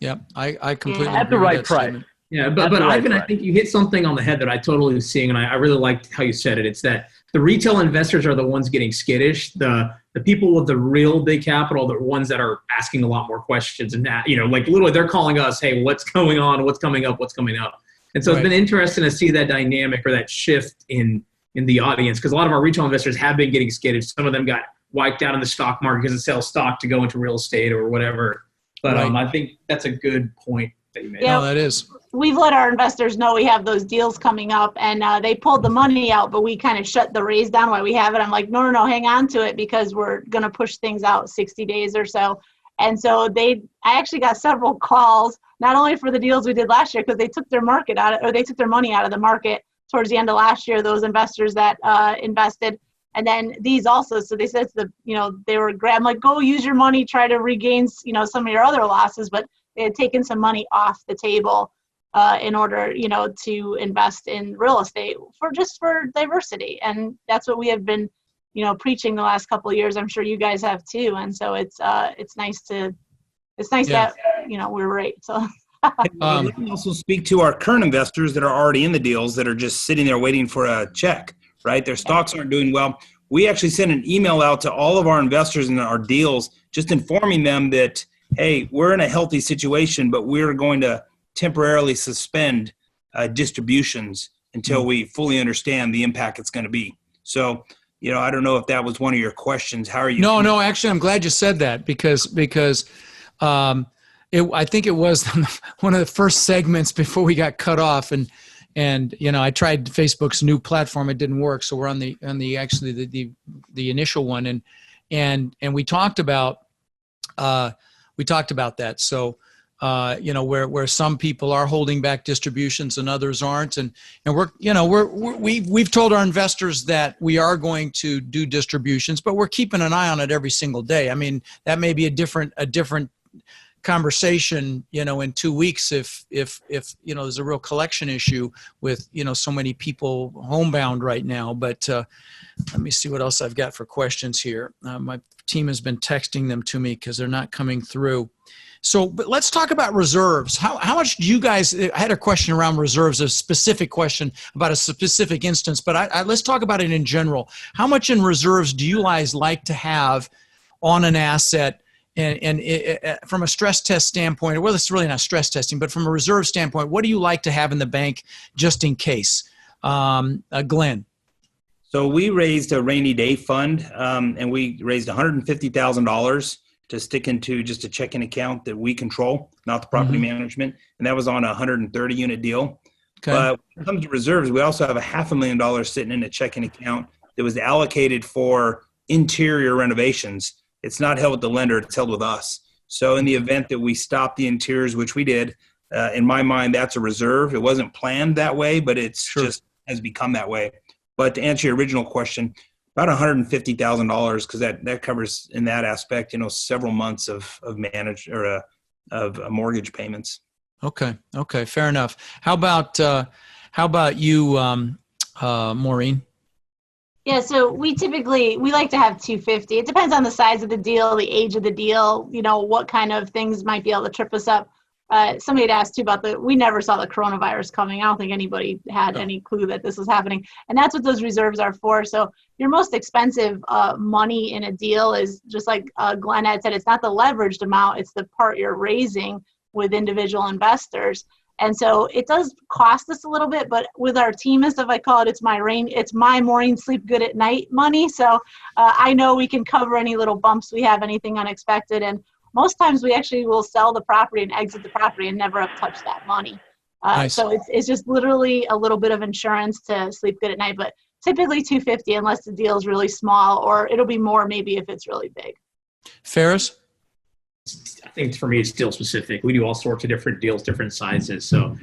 Yep, I completely Yeah. At the agree with right that price. statement. yeah, but That's the right Ivan, I price. think you hit something on the head that I totally seeing, and I really liked how you said it. It's that the retail investors are the ones getting skittish. The people with the real big capital, the ones that are asking a lot more questions, and that like literally they're calling us, hey, what's going on? What's coming up? What's coming up? And so Right. it's been interesting to see that dynamic or that shift in the audience, because a lot of our retail investors have been getting skittish. Some of them got wiped out in the stock market because it sells stock to go into real estate or whatever. But Right. I think that's a good point that you made. Yeah. No, that is. We've let our investors know we have those deals coming up, and they pulled the money out, but we kind of shut the raise down while we have it. I'm like, no, hang on to it because we're going to push things out 60 days or so. And so I actually got several calls, not only for the deals we did last year, because they took their they took their money out of the market towards the end of last year, those investors that invested. And then these also, so they said they were grabbing, like, go use your money, try to regain, some of your other losses, but they had taken some money off the table in order, to invest in real estate for diversity. And that's what we have been, preaching the last couple of years. I'm sure you guys have too. And so it's nice Yeah. that, we're right. So. Let me also speak to our current investors that are already in the deals that are just sitting there waiting for a check, right? Their stocks aren't doing well. We actually sent an email out to all of our investors in our deals, just informing them that, hey, we're in a healthy situation, but we're going to temporarily suspend distributions until we fully understand the impact it's going to be. So, I don't know if that was one of your questions. How are you? No, actually, I'm glad you said that because I think it was one of the first segments before we got cut off, and I tried Facebook's new platform. It didn't work, so we're on the initial one, and we talked about that. So where some people are holding back distributions and others aren't, and we've told our investors that we are going to do distributions, but we're keeping an eye on it every single day. I mean, that may be a different conversation, in 2 weeks if there's a real collection issue with, so many people homebound right now. But let me see what else I've got for questions here. My team has been texting them to me because they're not coming through. So, but let's talk about reserves. How much do you guys, I had a question around reserves, a specific question about a specific instance, but let's talk about it in general. How much in reserves do you guys like to have on an asset? And from a stress test standpoint, well, it's really not stress testing, but from a reserve standpoint, what do you like to have in the bank just in case? Glenn. So we raised a rainy day fund, and we raised $150,000 to stick into just a checking account that we control, not the property management. And that was on a 130 unit deal. Okay. But when it comes to reserves, we also have a $500,000 sitting in a checking account that was allocated for interior renovations. It's not held with the lender, it's held with us. So in the event that we stop the interiors, which we did, in my mind, that's a reserve. It wasn't planned that way, but it's just has become that way. But to answer your original question, about $150,000, because that covers in that aspect, several months of mortgage payments. Okay, fair enough. How about you, Maureen? Yeah, so we like to have 250. It depends on the size of the deal, the age of the deal, what kind of things might be able to trip us up. Somebody had asked too about we never saw the coronavirus coming. I don't think anybody had any clue that this was happening. And that's what those reserves are for. So your most expensive money in a deal is just like Glenn had said, it's not the leveraged amount, it's the part you're raising with individual investors. And so it does cost us a little bit, but with our team and stuff, I call it, it's my Maureen sleep good at night money. So I know we can cover any little bumps we have, anything unexpected. And most times we actually will sell the property and exit the property and never have touched that money. Nice. So it's just literally a little bit of insurance to sleep good at night, but typically 250 unless the deal is really small, or it'll be more maybe if it's really big. Feras? I think for me, it's deal specific. We do all sorts of different deals, different sizes. So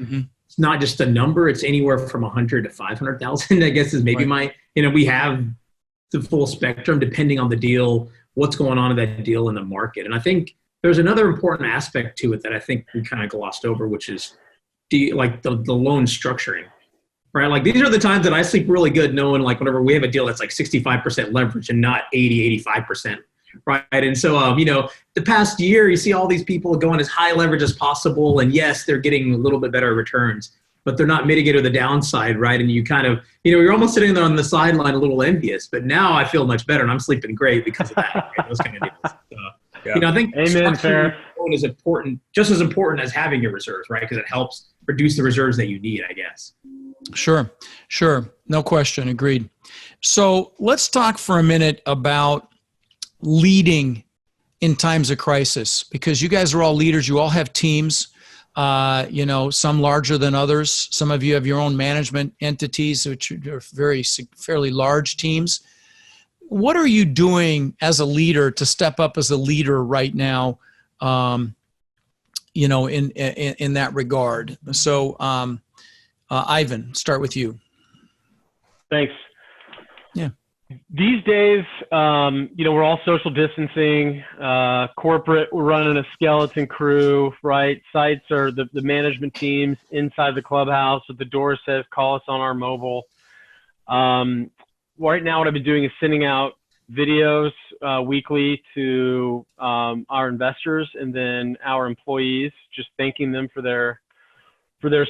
it's not just a number. It's anywhere from 100 to 500,000, I guess is maybe we have the full spectrum depending on the deal, what's going on in that deal in the market. And I think there's another important aspect to it that I think we kind of glossed over, which is the loan structuring, right? Like these are the times that I sleep really good knowing like whenever we have a deal that's like 65% leverage and not 80, 85%. Right. And so, the past year, you see all these people going as high leverage as possible. And yes, they're getting a little bit better returns, but they're not mitigated the downside. Right. And you kind of, you're almost sitting there on the sideline a little envious. But now I feel much better and I'm sleeping great because of that. Right? Those kind of deals. I think structuring is important, just as important as having your reserves, right? Because it helps reduce the reserves that you need, I guess. Sure. No question. Agreed. So let's talk for a minute about leading in times of crisis, because you guys are all leaders. You all have teams, some larger than others. Some of you have your own management entities, which are fairly large teams. What are you doing as a leader to step up as a leader right now, in that regard? So, Ivan, start with you. Thanks. Yeah. These days, we're all social distancing, corporate, we're running a skeleton crew, right? Sites are the management teams inside the clubhouse with the door says, call us on our mobile. Right now, what I've been doing is sending out videos weekly to our investors and then our employees, just thanking them for their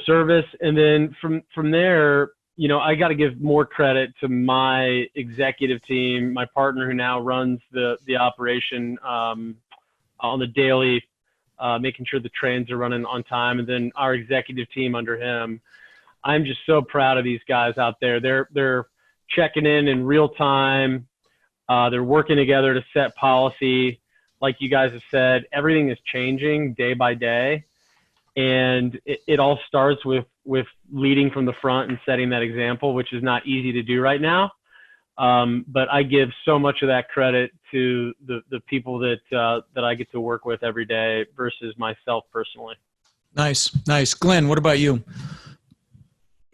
service. And then from there, I got to give more credit to my executive team, my partner who now runs the operation on the daily, making sure the trains are running on time, and then our executive team under him. I'm just so proud of these guys out there. They're checking in real time. They're working together to set policy. Like you guys have said, everything is changing day by day. And it all starts with leading from the front and setting that example, which is not easy to do right now. But I give so much of that credit to the people that I get to work with every day versus myself personally. Nice. Glenn, what about you?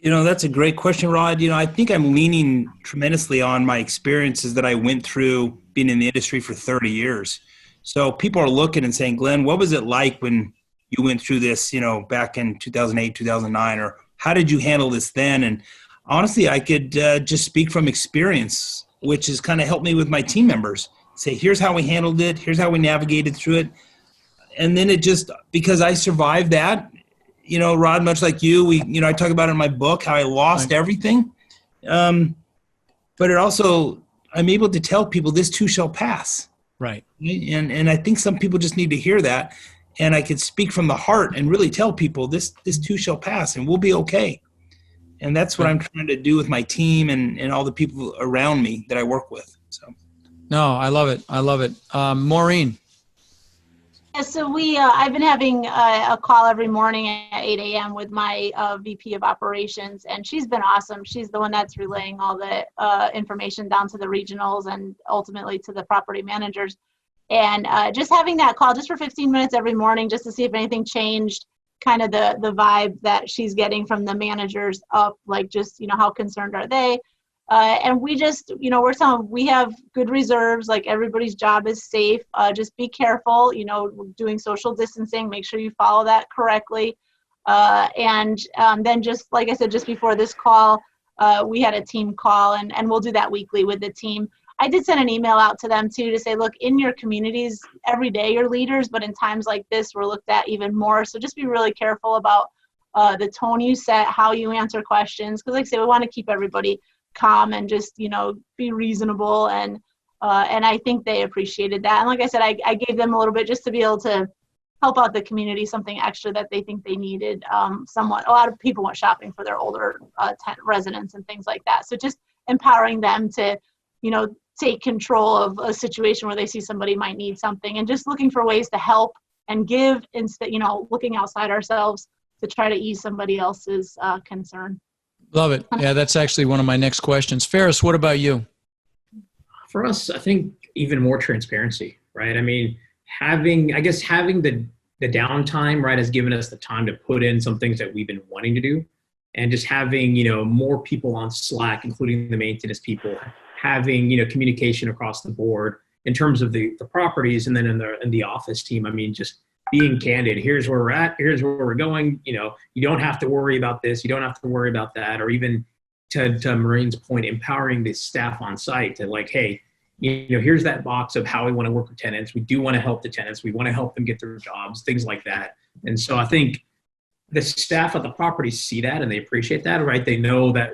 That's a great question, Rod. I think I'm leaning tremendously on my experiences that I went through being in the industry for 30 years. So people are looking and saying, Glenn, what was it like when you went through this, back in 2008, 2009, or how did you handle this then? And honestly, I could just speak from experience, which has kind of helped me with my team members. Say, here's how we handled it. Here's how we navigated through it. And then because I survived that, Rod, much like you, I talk about it in my book, how I lost everything. But it also, I'm able to tell people this too shall pass. Right. And I think some people just need to hear that. And I could speak from the heart and really tell people this too shall pass and we'll be okay. And that's what I'm trying to do with my team and all the people around me that I work with. So, no, I love it. Maureen. Yeah, so I've been having a call every morning at 8 a.m. with my VP of operations, and she's been awesome. She's the one that's relaying all the information down to the regionals and ultimately to the property managers. And just having that call just for 15 minutes every morning just to see if anything changed, kind of the vibe that she's getting from the managers up, like just, how concerned are they? And we just, we're telling we have good reserves, like everybody's job is safe. Just be careful, doing social distancing, make sure you follow that correctly. And then just like I said, just before this call, we had a team call and we'll do that weekly with the team. I did send an email out to them too to say, look, in your communities, every day you're leaders, but in times like this, we're looked at even more. So just be really careful about the tone you set, how you answer questions. Because like I say, we want to keep everybody calm and just, be reasonable. And I think they appreciated that. And like I said, I gave them a little bit just to be able to help out the community, something extra that they think they needed somewhat. A lot of people went shopping for their older residents and things like that. So just empowering them to, take control of a situation where they see somebody might need something and just looking for ways to help and give instead, looking outside ourselves to try to ease somebody else's concern. Love it. Yeah, that's actually one of my next questions. Feras, what about you? For us, I think even more transparency, right? I mean, having the downtime, right, has given us the time to put in some things that we've been wanting to do, and just having, more people on Slack, including the maintenance people, having, communication across the board in terms of the properties, and then in the office team. I mean, just being candid. Here's where we're at. Here's where we're going. You don't have to worry about this. You don't have to worry about that. Or even to Maureen's point, empowering the staff on site to like, hey, here's that box of how we want to work with tenants. We do want to help the tenants. We want to help them get their jobs, things like that. And so I think the staff at the properties see that and they appreciate that, right? They know that,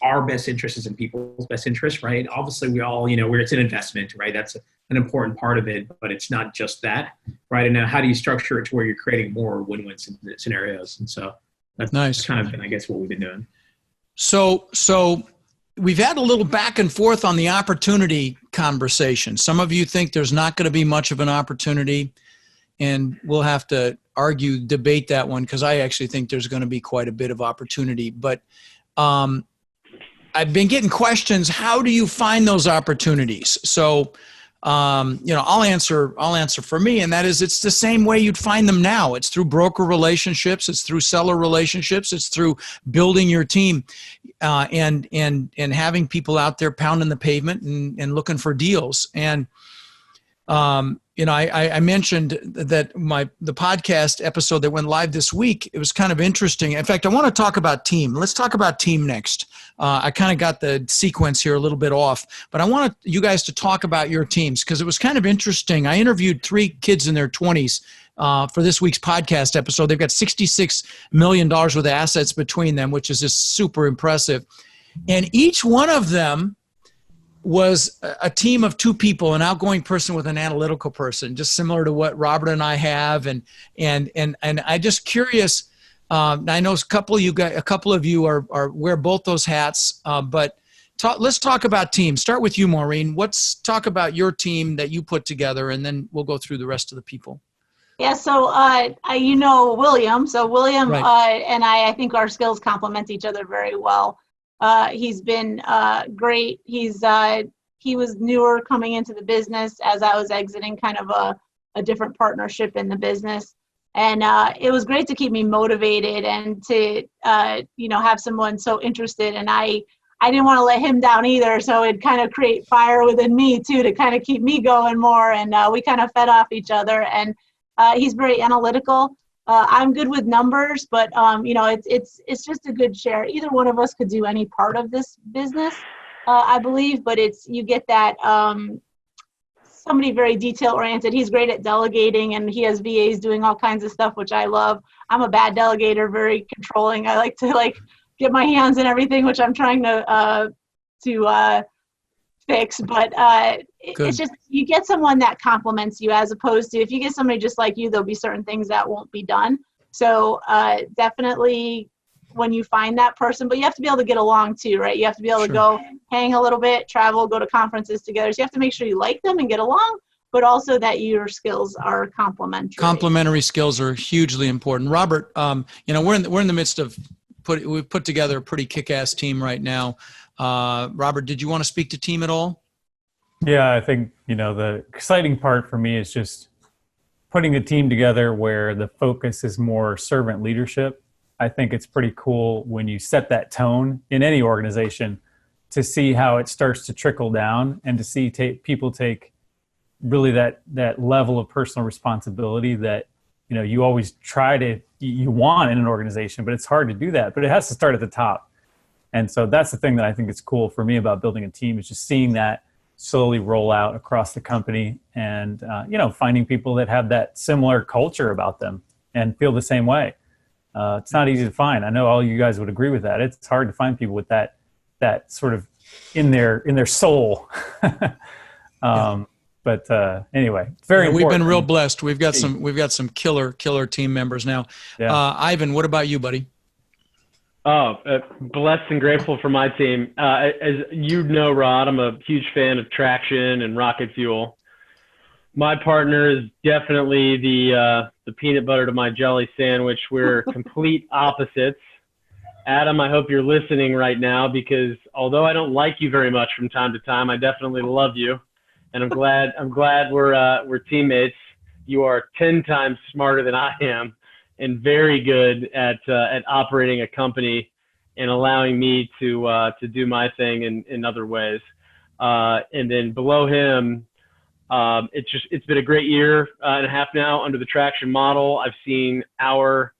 our best interest is in people's best interest, right? Obviously, we all, where it's an investment, right? That's an important part of it, but it's not just that, right? And now how do you structure it to where you're creating more win-win scenarios? And so that's nice. Kind of been, I guess, what we've been doing. So we've had a little back and forth on the opportunity conversation. Some of you think there's not going to be much of an opportunity, and we'll have to debate that one, because I actually think there's going to be quite a bit of opportunity. But I've been getting questions. How do you find those opportunities? So, I'll answer for me, and that is, it's the same way you'd find them now. It's through broker relationships. It's through seller relationships. It's through building your team, and having people out there pounding the pavement and looking for deals. And I mentioned that the podcast episode that went live this week, it was kind of interesting. In fact, I want to talk about team. Let's talk about team next. I kind of got the sequence here a little bit off, but I want you guys to talk about your teams, because it was kind of interesting. I interviewed 3 kids in their 20s for this week's podcast episode. They've got $66 million worth of assets between them, which is just super impressive. And each one of them was a team of 2 people, an outgoing person with an analytical person, just similar to what Robert and I have. And I just curious. I know a couple of you are wear both those hats, but let's talk about teams. Start with you, Maureen. Let's talk about your team that you put together, and then we'll go through the rest of the people. Yeah, so William. So William, right. And I think our skills complement each other very well. He's been great. He was newer coming into the business as I was exiting kind of a different partnership in the business. And it was great to keep me motivated and to, have someone so interested. And I didn't want to let him down either. So it'd kind of create fire within me too, to kind of keep me going more. And we kind of fed off each other. And he's very analytical. I'm good with numbers, but it's just a good share. Either one of us could do any part of this business, I believe, but you get that somebody very detail oriented. He's great at delegating, and he has VAs doing all kinds of stuff, which I love. I'm a bad delegator, very controlling. I like to get my hands in everything, which I'm trying to fix, but it's just, you get someone that complements you, as opposed to if you get somebody just like you, there'll be certain things that won't be done. So definitely when you find that person, but you have to be able to get along too, right? You have to be able to go hang a little bit, travel, go to conferences together. So you have to make sure you like them and get along, but also that your skills are complementary. Complementary skills are hugely important. Robert, we're in the midst of we've put together a pretty kick-ass team right now. Robert, did you want to speak to team at all? Yeah, I think, the exciting part for me is just putting a team together where the focus is more servant leadership. I think it's pretty cool when you set that tone in any organization to see how it starts to trickle down, and to see people take really that level of personal responsibility that, you always you want in an organization, but it's hard to do that. But it has to start at the top. And so that's the thing that I think is cool for me about building a team, is just seeing that slowly roll out across the company, and, finding people that have that similar culture about them and feel the same way. It's not easy to find. I know all you guys would agree with that. It's hard to find people with that sort of in their soul. But anyway, it's very important. We've been real blessed. We've got some killer team members now. Yeah. Ivan, what about you, buddy? Blessed and grateful for my team. As you know, Rod, I'm a huge fan of traction and rocket fuel. My partner is definitely the peanut butter to my jelly sandwich. We're complete opposites. Adam, I hope you're listening right now, because although I don't like you very much from time to time, I definitely love you. and I'm glad we're teammates. You are 10 times smarter than I am, and very good at operating a company and allowing me to do my thing in other ways. And then below him, it's been a great year and a half now under the traction model. I've seen our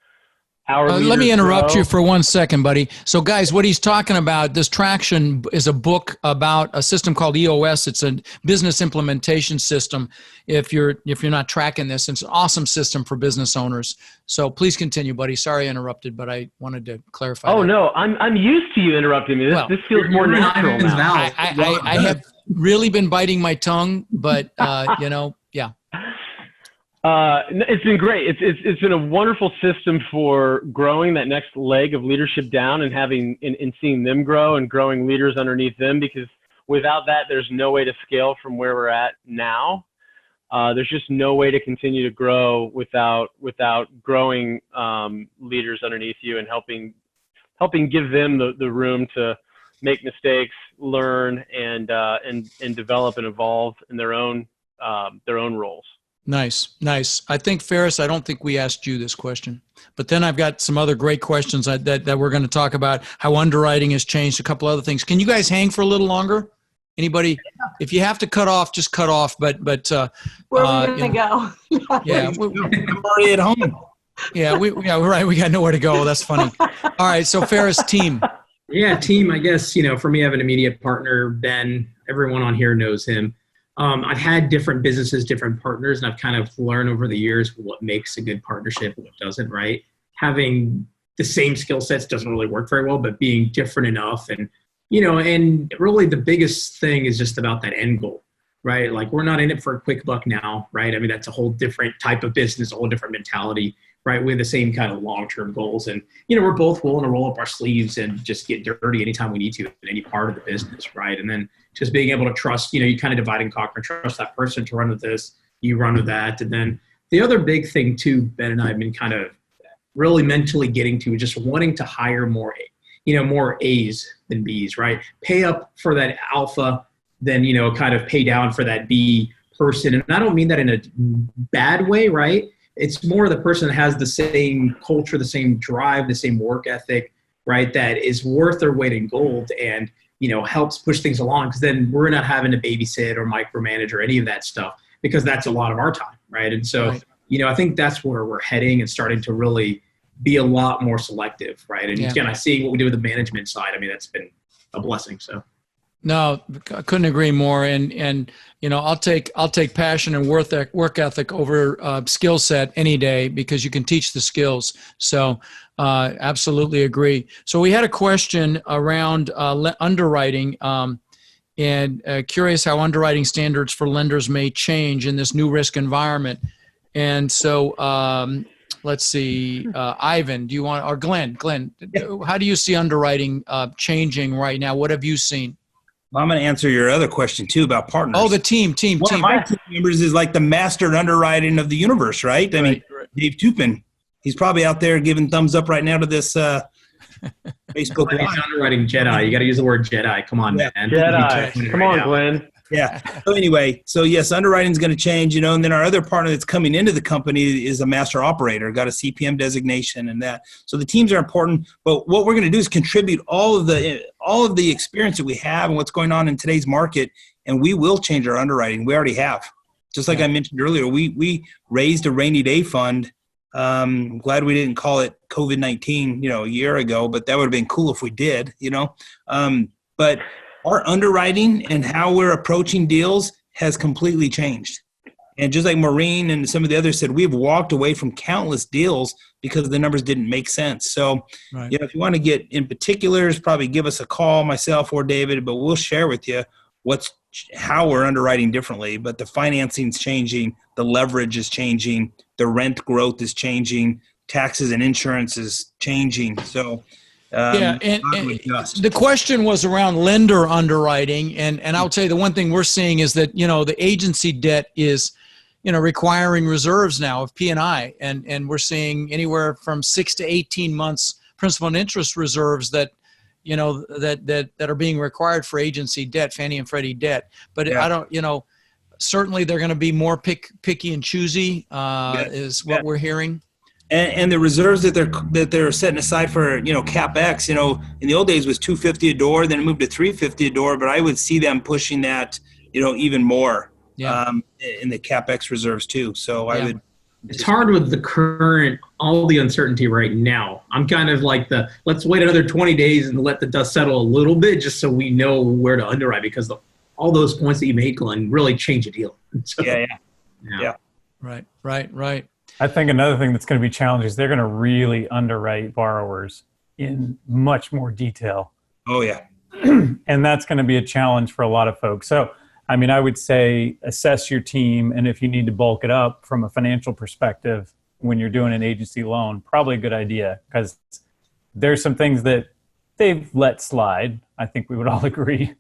let me interrupt grow. you for 1 second, buddy. So, guys, what he's talking about, this Traction is a book about a system called EOS. It's a business implementation system. If you're not tracking this, it's an awesome system for business owners. So, please continue, buddy. Sorry I interrupted, but I wanted to clarify. Oh that. No, I'm used to you interrupting me. This feels more natural now. I have really been biting my tongue, but yeah. It's been great. It's been a wonderful system for growing that next leg of leadership down and having and seeing them grow and growing leaders underneath them, because without that, there's no way to scale from where we're at now. There's just no way to continue to grow without growing leaders underneath you and helping give them the room to make mistakes, learn, and develop and evolve in their own roles. Nice. I think, Feras, I don't think we asked you this question, but then I've got some other great questions that we're going to talk about, how underwriting has changed, a couple other things. Can you guys hang for a little longer? Anybody? If you have to cut off, just cut off. But where are we going to go? Yeah, I'm already at home. Yeah, right. We got nowhere to go. That's funny. All right. So, Feras, team. Yeah, team. I guess, for me, I have an immediate partner, Ben. Everyone on here knows him. I've had different businesses, different partners, and I've kind of learned over the years what makes a good partnership and what doesn't, right? Having the same skill sets doesn't really work very well, but being different enough and really the biggest thing is just about that end goal, right? Like, we're not in it for a quick buck now, right? I mean, that's a whole different type of business, a whole different mentality, right? We have the same kind of long-term goals, and, we're both willing to roll up our sleeves and just get dirty anytime we need to in any part of the business, right? And then just being able to trust, you kind of divide and conquer, trust that person to run with this, you run with that. And then the other big thing too, Ben and I have been kind of really mentally getting to, just wanting to hire more A's than B's, right? Pay up for that alpha, then, kind of pay down for that B person. And I don't mean that in a bad way, right? It's more the person that has the same culture, the same drive, the same work ethic, right? That is worth their weight in gold and, helps push things along, because then we're not having to babysit or micromanage or any of that stuff, because that's a lot of our time, right? And so, right. I think that's where we're heading and starting to really be a lot more selective, right? And again, I see what we do with the management side. I mean, that's been a blessing. So. No, I couldn't agree more. And I'll take passion and work ethic over skill set any day, because you can teach the skills. So absolutely agree. So we had a question around underwriting and curious how underwriting standards for lenders may change in this new risk environment. And so let's see, Ivan, do you want, or Glenn, how do you see underwriting changing right now? What have you seen? Well, I'm going to answer your other question too about partners. Oh, the team. One of my team members is like the master underwriting of the universe, right? I mean, Dave Tupin, he's probably out there giving thumbs up right now to this Facebook Live. He's underwriting Jedi. You got to use the word Jedi. Come on, man. Jedi. Come on, Glenn. Yeah. So anyway, yes, underwriting is going to change, and then our other partner that's coming into the company is a master operator, got a CPM designation and that. So the teams are important, but what we're going to do is contribute all of the experience that we have and what's going on in today's market, and we will change our underwriting. We already have. Just like I mentioned earlier, we raised a rainy day fund. I'm glad we didn't call it COVID-19, a year ago, but that would have been cool if we did, but our underwriting and how we're approaching deals has completely changed. And just like Maureen and some of the others said, we've walked away from countless deals because the numbers didn't make sense. So, right. If you want to get in particulars, probably give us a call, myself or David, but we'll share with you how we're underwriting differently. But the financing's changing, the leverage is changing, the rent growth is changing, taxes and insurance is changing. So, and the question was around lender underwriting, and I'll tell you the one thing we're seeing is that the agency debt is requiring reserves now of P&I, and we're seeing anywhere from 6 to 18 months principal and interest reserves that that are being required for agency debt, Fannie and Freddie debt. But I don't certainly they're going to be more picky and choosy, is what we're hearing. And the reserves that they're setting aside for, CapEx, in the old days was $250 a door, then it moved to $350 a door, but I would see them pushing that, even more in the CapEx reserves too. So I would. It's hard with all the uncertainty right now. I'm kind of like let's wait another 20 days and let the dust settle a little bit just so we know where to underwrite, because all those points that you made, Glenn, really change a deal. So, yeah. Right. I think another thing that's going to be challenging is they're going to really underwrite borrowers in much more detail. Oh, yeah. And that's going to be a challenge for a lot of folks. So, I would say assess your team, and if you need to bulk it up from a financial perspective when you're doing an agency loan, probably a good idea, because there's some things that they've let slide. I think we would all agree,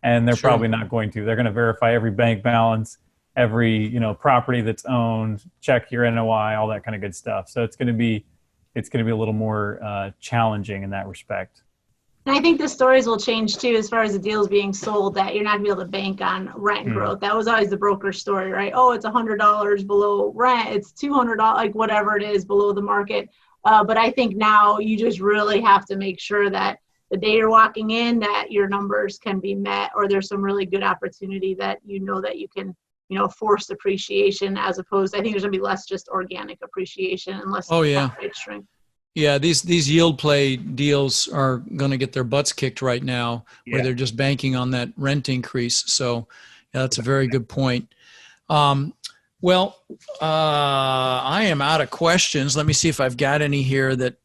and they're probably not going to. They're going to verify every bank balance, every property that's owned, check your NOI, all that kind of good stuff. So it's going to be a little more challenging in that respect. And I think the stories will change too, as far as the deals being sold, that you're not going to be able to bank on rent growth. That was always the broker story, right? Oh, it's $100 below rent. It's $200, like whatever it is below the market. But I think now you just really have to make sure that the day you're walking in, that your numbers can be met, or there's some really good opportunity that that you can, force appreciation, as opposed, I think there's going to be less just organic appreciation unless rates shrink. Yeah, these yield play deals are going to get their butts kicked right now, where they're just banking on that rent increase. So that's a very good point. I am out of questions. Let me see if I've got any here that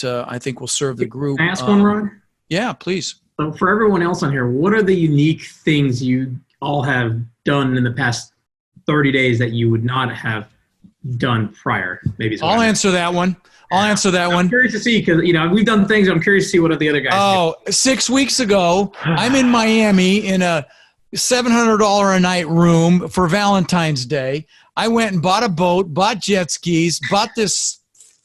I think will serve the group. Can I ask one, Ron? Yeah, please. So for everyone else on here, what are the unique things you all have done in the past 30 days that you would not have done prior? Maybe I'll answer that one. I'm curious to see, because we've done things. I'm curious to see what the other guys do. 6 weeks ago, I'm in Miami in a $700 a night room for Valentine's Day. I went and bought a boat, bought jet skis, bought this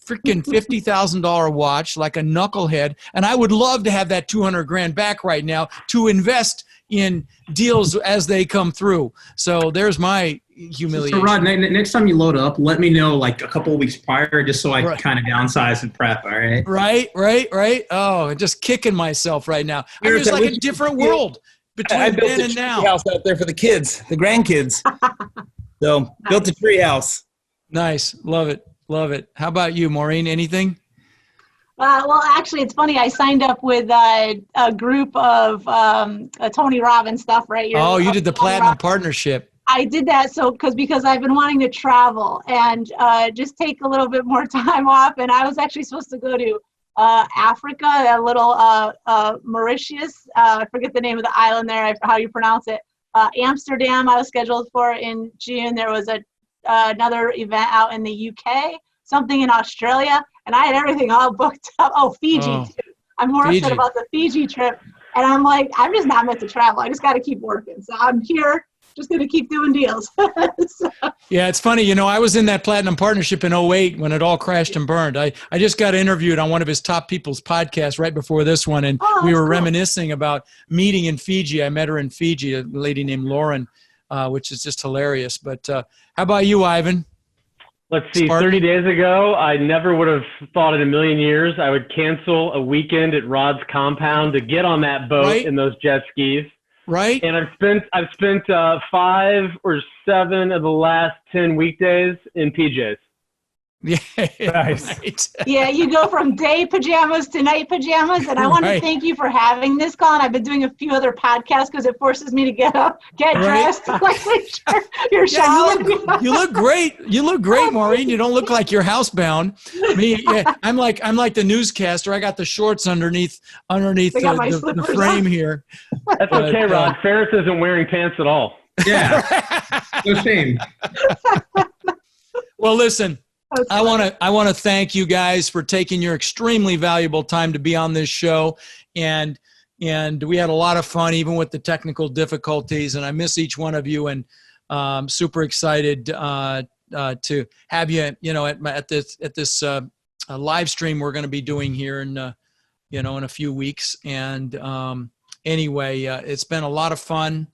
freaking $50,000 watch like a knucklehead, and I would love to have that $200,000 back right now to invest in deals as they come through. So there's my humiliation. So Rod, next time you load up, let me know like a couple of weeks prior, just so I can kind of downsize and prep. All right. Right. Oh, I'm just kicking myself right now. It's like a different world between then and now. House out there for the kids, the grandkids. So built a tree house. Nice. Love it. How about you, Maureen? Anything? Well, actually, it's funny. I signed up with a group of Tony Robbins stuff, right? You did the Platinum Partnership. I did that because I've been wanting to travel and just take a little bit more time off. And I was actually supposed to go to Africa, a little Mauritius. I forget the name of the island there, how you pronounce it. Amsterdam, I was scheduled for in June. There was another event out in the UK, something in Australia, and I had everything all booked up. Oh, Fiji too. I'm more upset about the Fiji trip. And I'm like, I'm just not meant to travel. I just got to keep working. So I'm here, just going to keep doing deals. Yeah, it's funny. I was in that Platinum Partnership in 2008 when it all crashed and burned. I just got interviewed on one of his top people's podcasts right before this one, and we were reminiscing about meeting in Fiji. I met her in Fiji, a lady named Lauren, which is just hilarious. But how about you, Ivan? Let's see, 30 days ago, I never would have thought in a million years I would cancel a weekend at Rod's compound to get on that boat in those jet skis. Right. And I've spent 5 or 7 of the last 10 weekdays in PJs. Yeah, nice. Right. Yeah, you go from day pajamas to night pajamas, and I want to thank you for having this call. And I've been doing a few other podcasts because it forces me to get up, get dressed, like make sure you're showering. You look great. You look great, Maureen. You don't look like you're housebound. I'm like the newscaster. I got the shorts underneath the frame here. That's okay, Rod. Feras isn't wearing pants at all. Yeah, no shame. Well, listen. I want to thank you guys for taking your extremely valuable time to be on this show, and we had a lot of fun even with the technical difficulties, and I miss each one of you, and super excited to have you at this live stream we're going to be doing here in a few weeks. And anyway, it's been a lot of fun,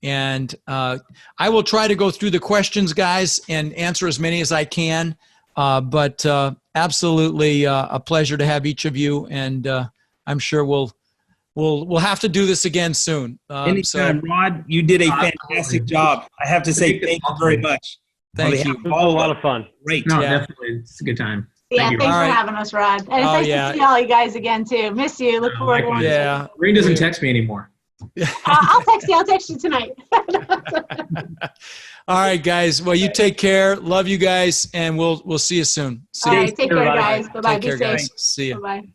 And I will try to go through the questions, guys, and answer as many as I can. But absolutely a pleasure to have each of you. And I'm sure we'll have to do this again soon. Anytime, Rod, you did a fantastic job. I have to say thank you very much. Thank you. It was a lot of fun. Great. No, Yeah. definitely. It's a good time. Yeah, Thank you. thanks All for right. having us, Rod. And it's Oh, nice yeah. to see all you guys again, too. Miss you. Look forward to likewise. one. Yeah. Maureen doesn't text me anymore. I'll text you. I'll text you tonight. All right, guys. Well, you take care. Love you guys, and we'll see you soon. See All you. right. Take care, guys. Bye-bye. Take Be care, safe. guys. See you. Bye-bye.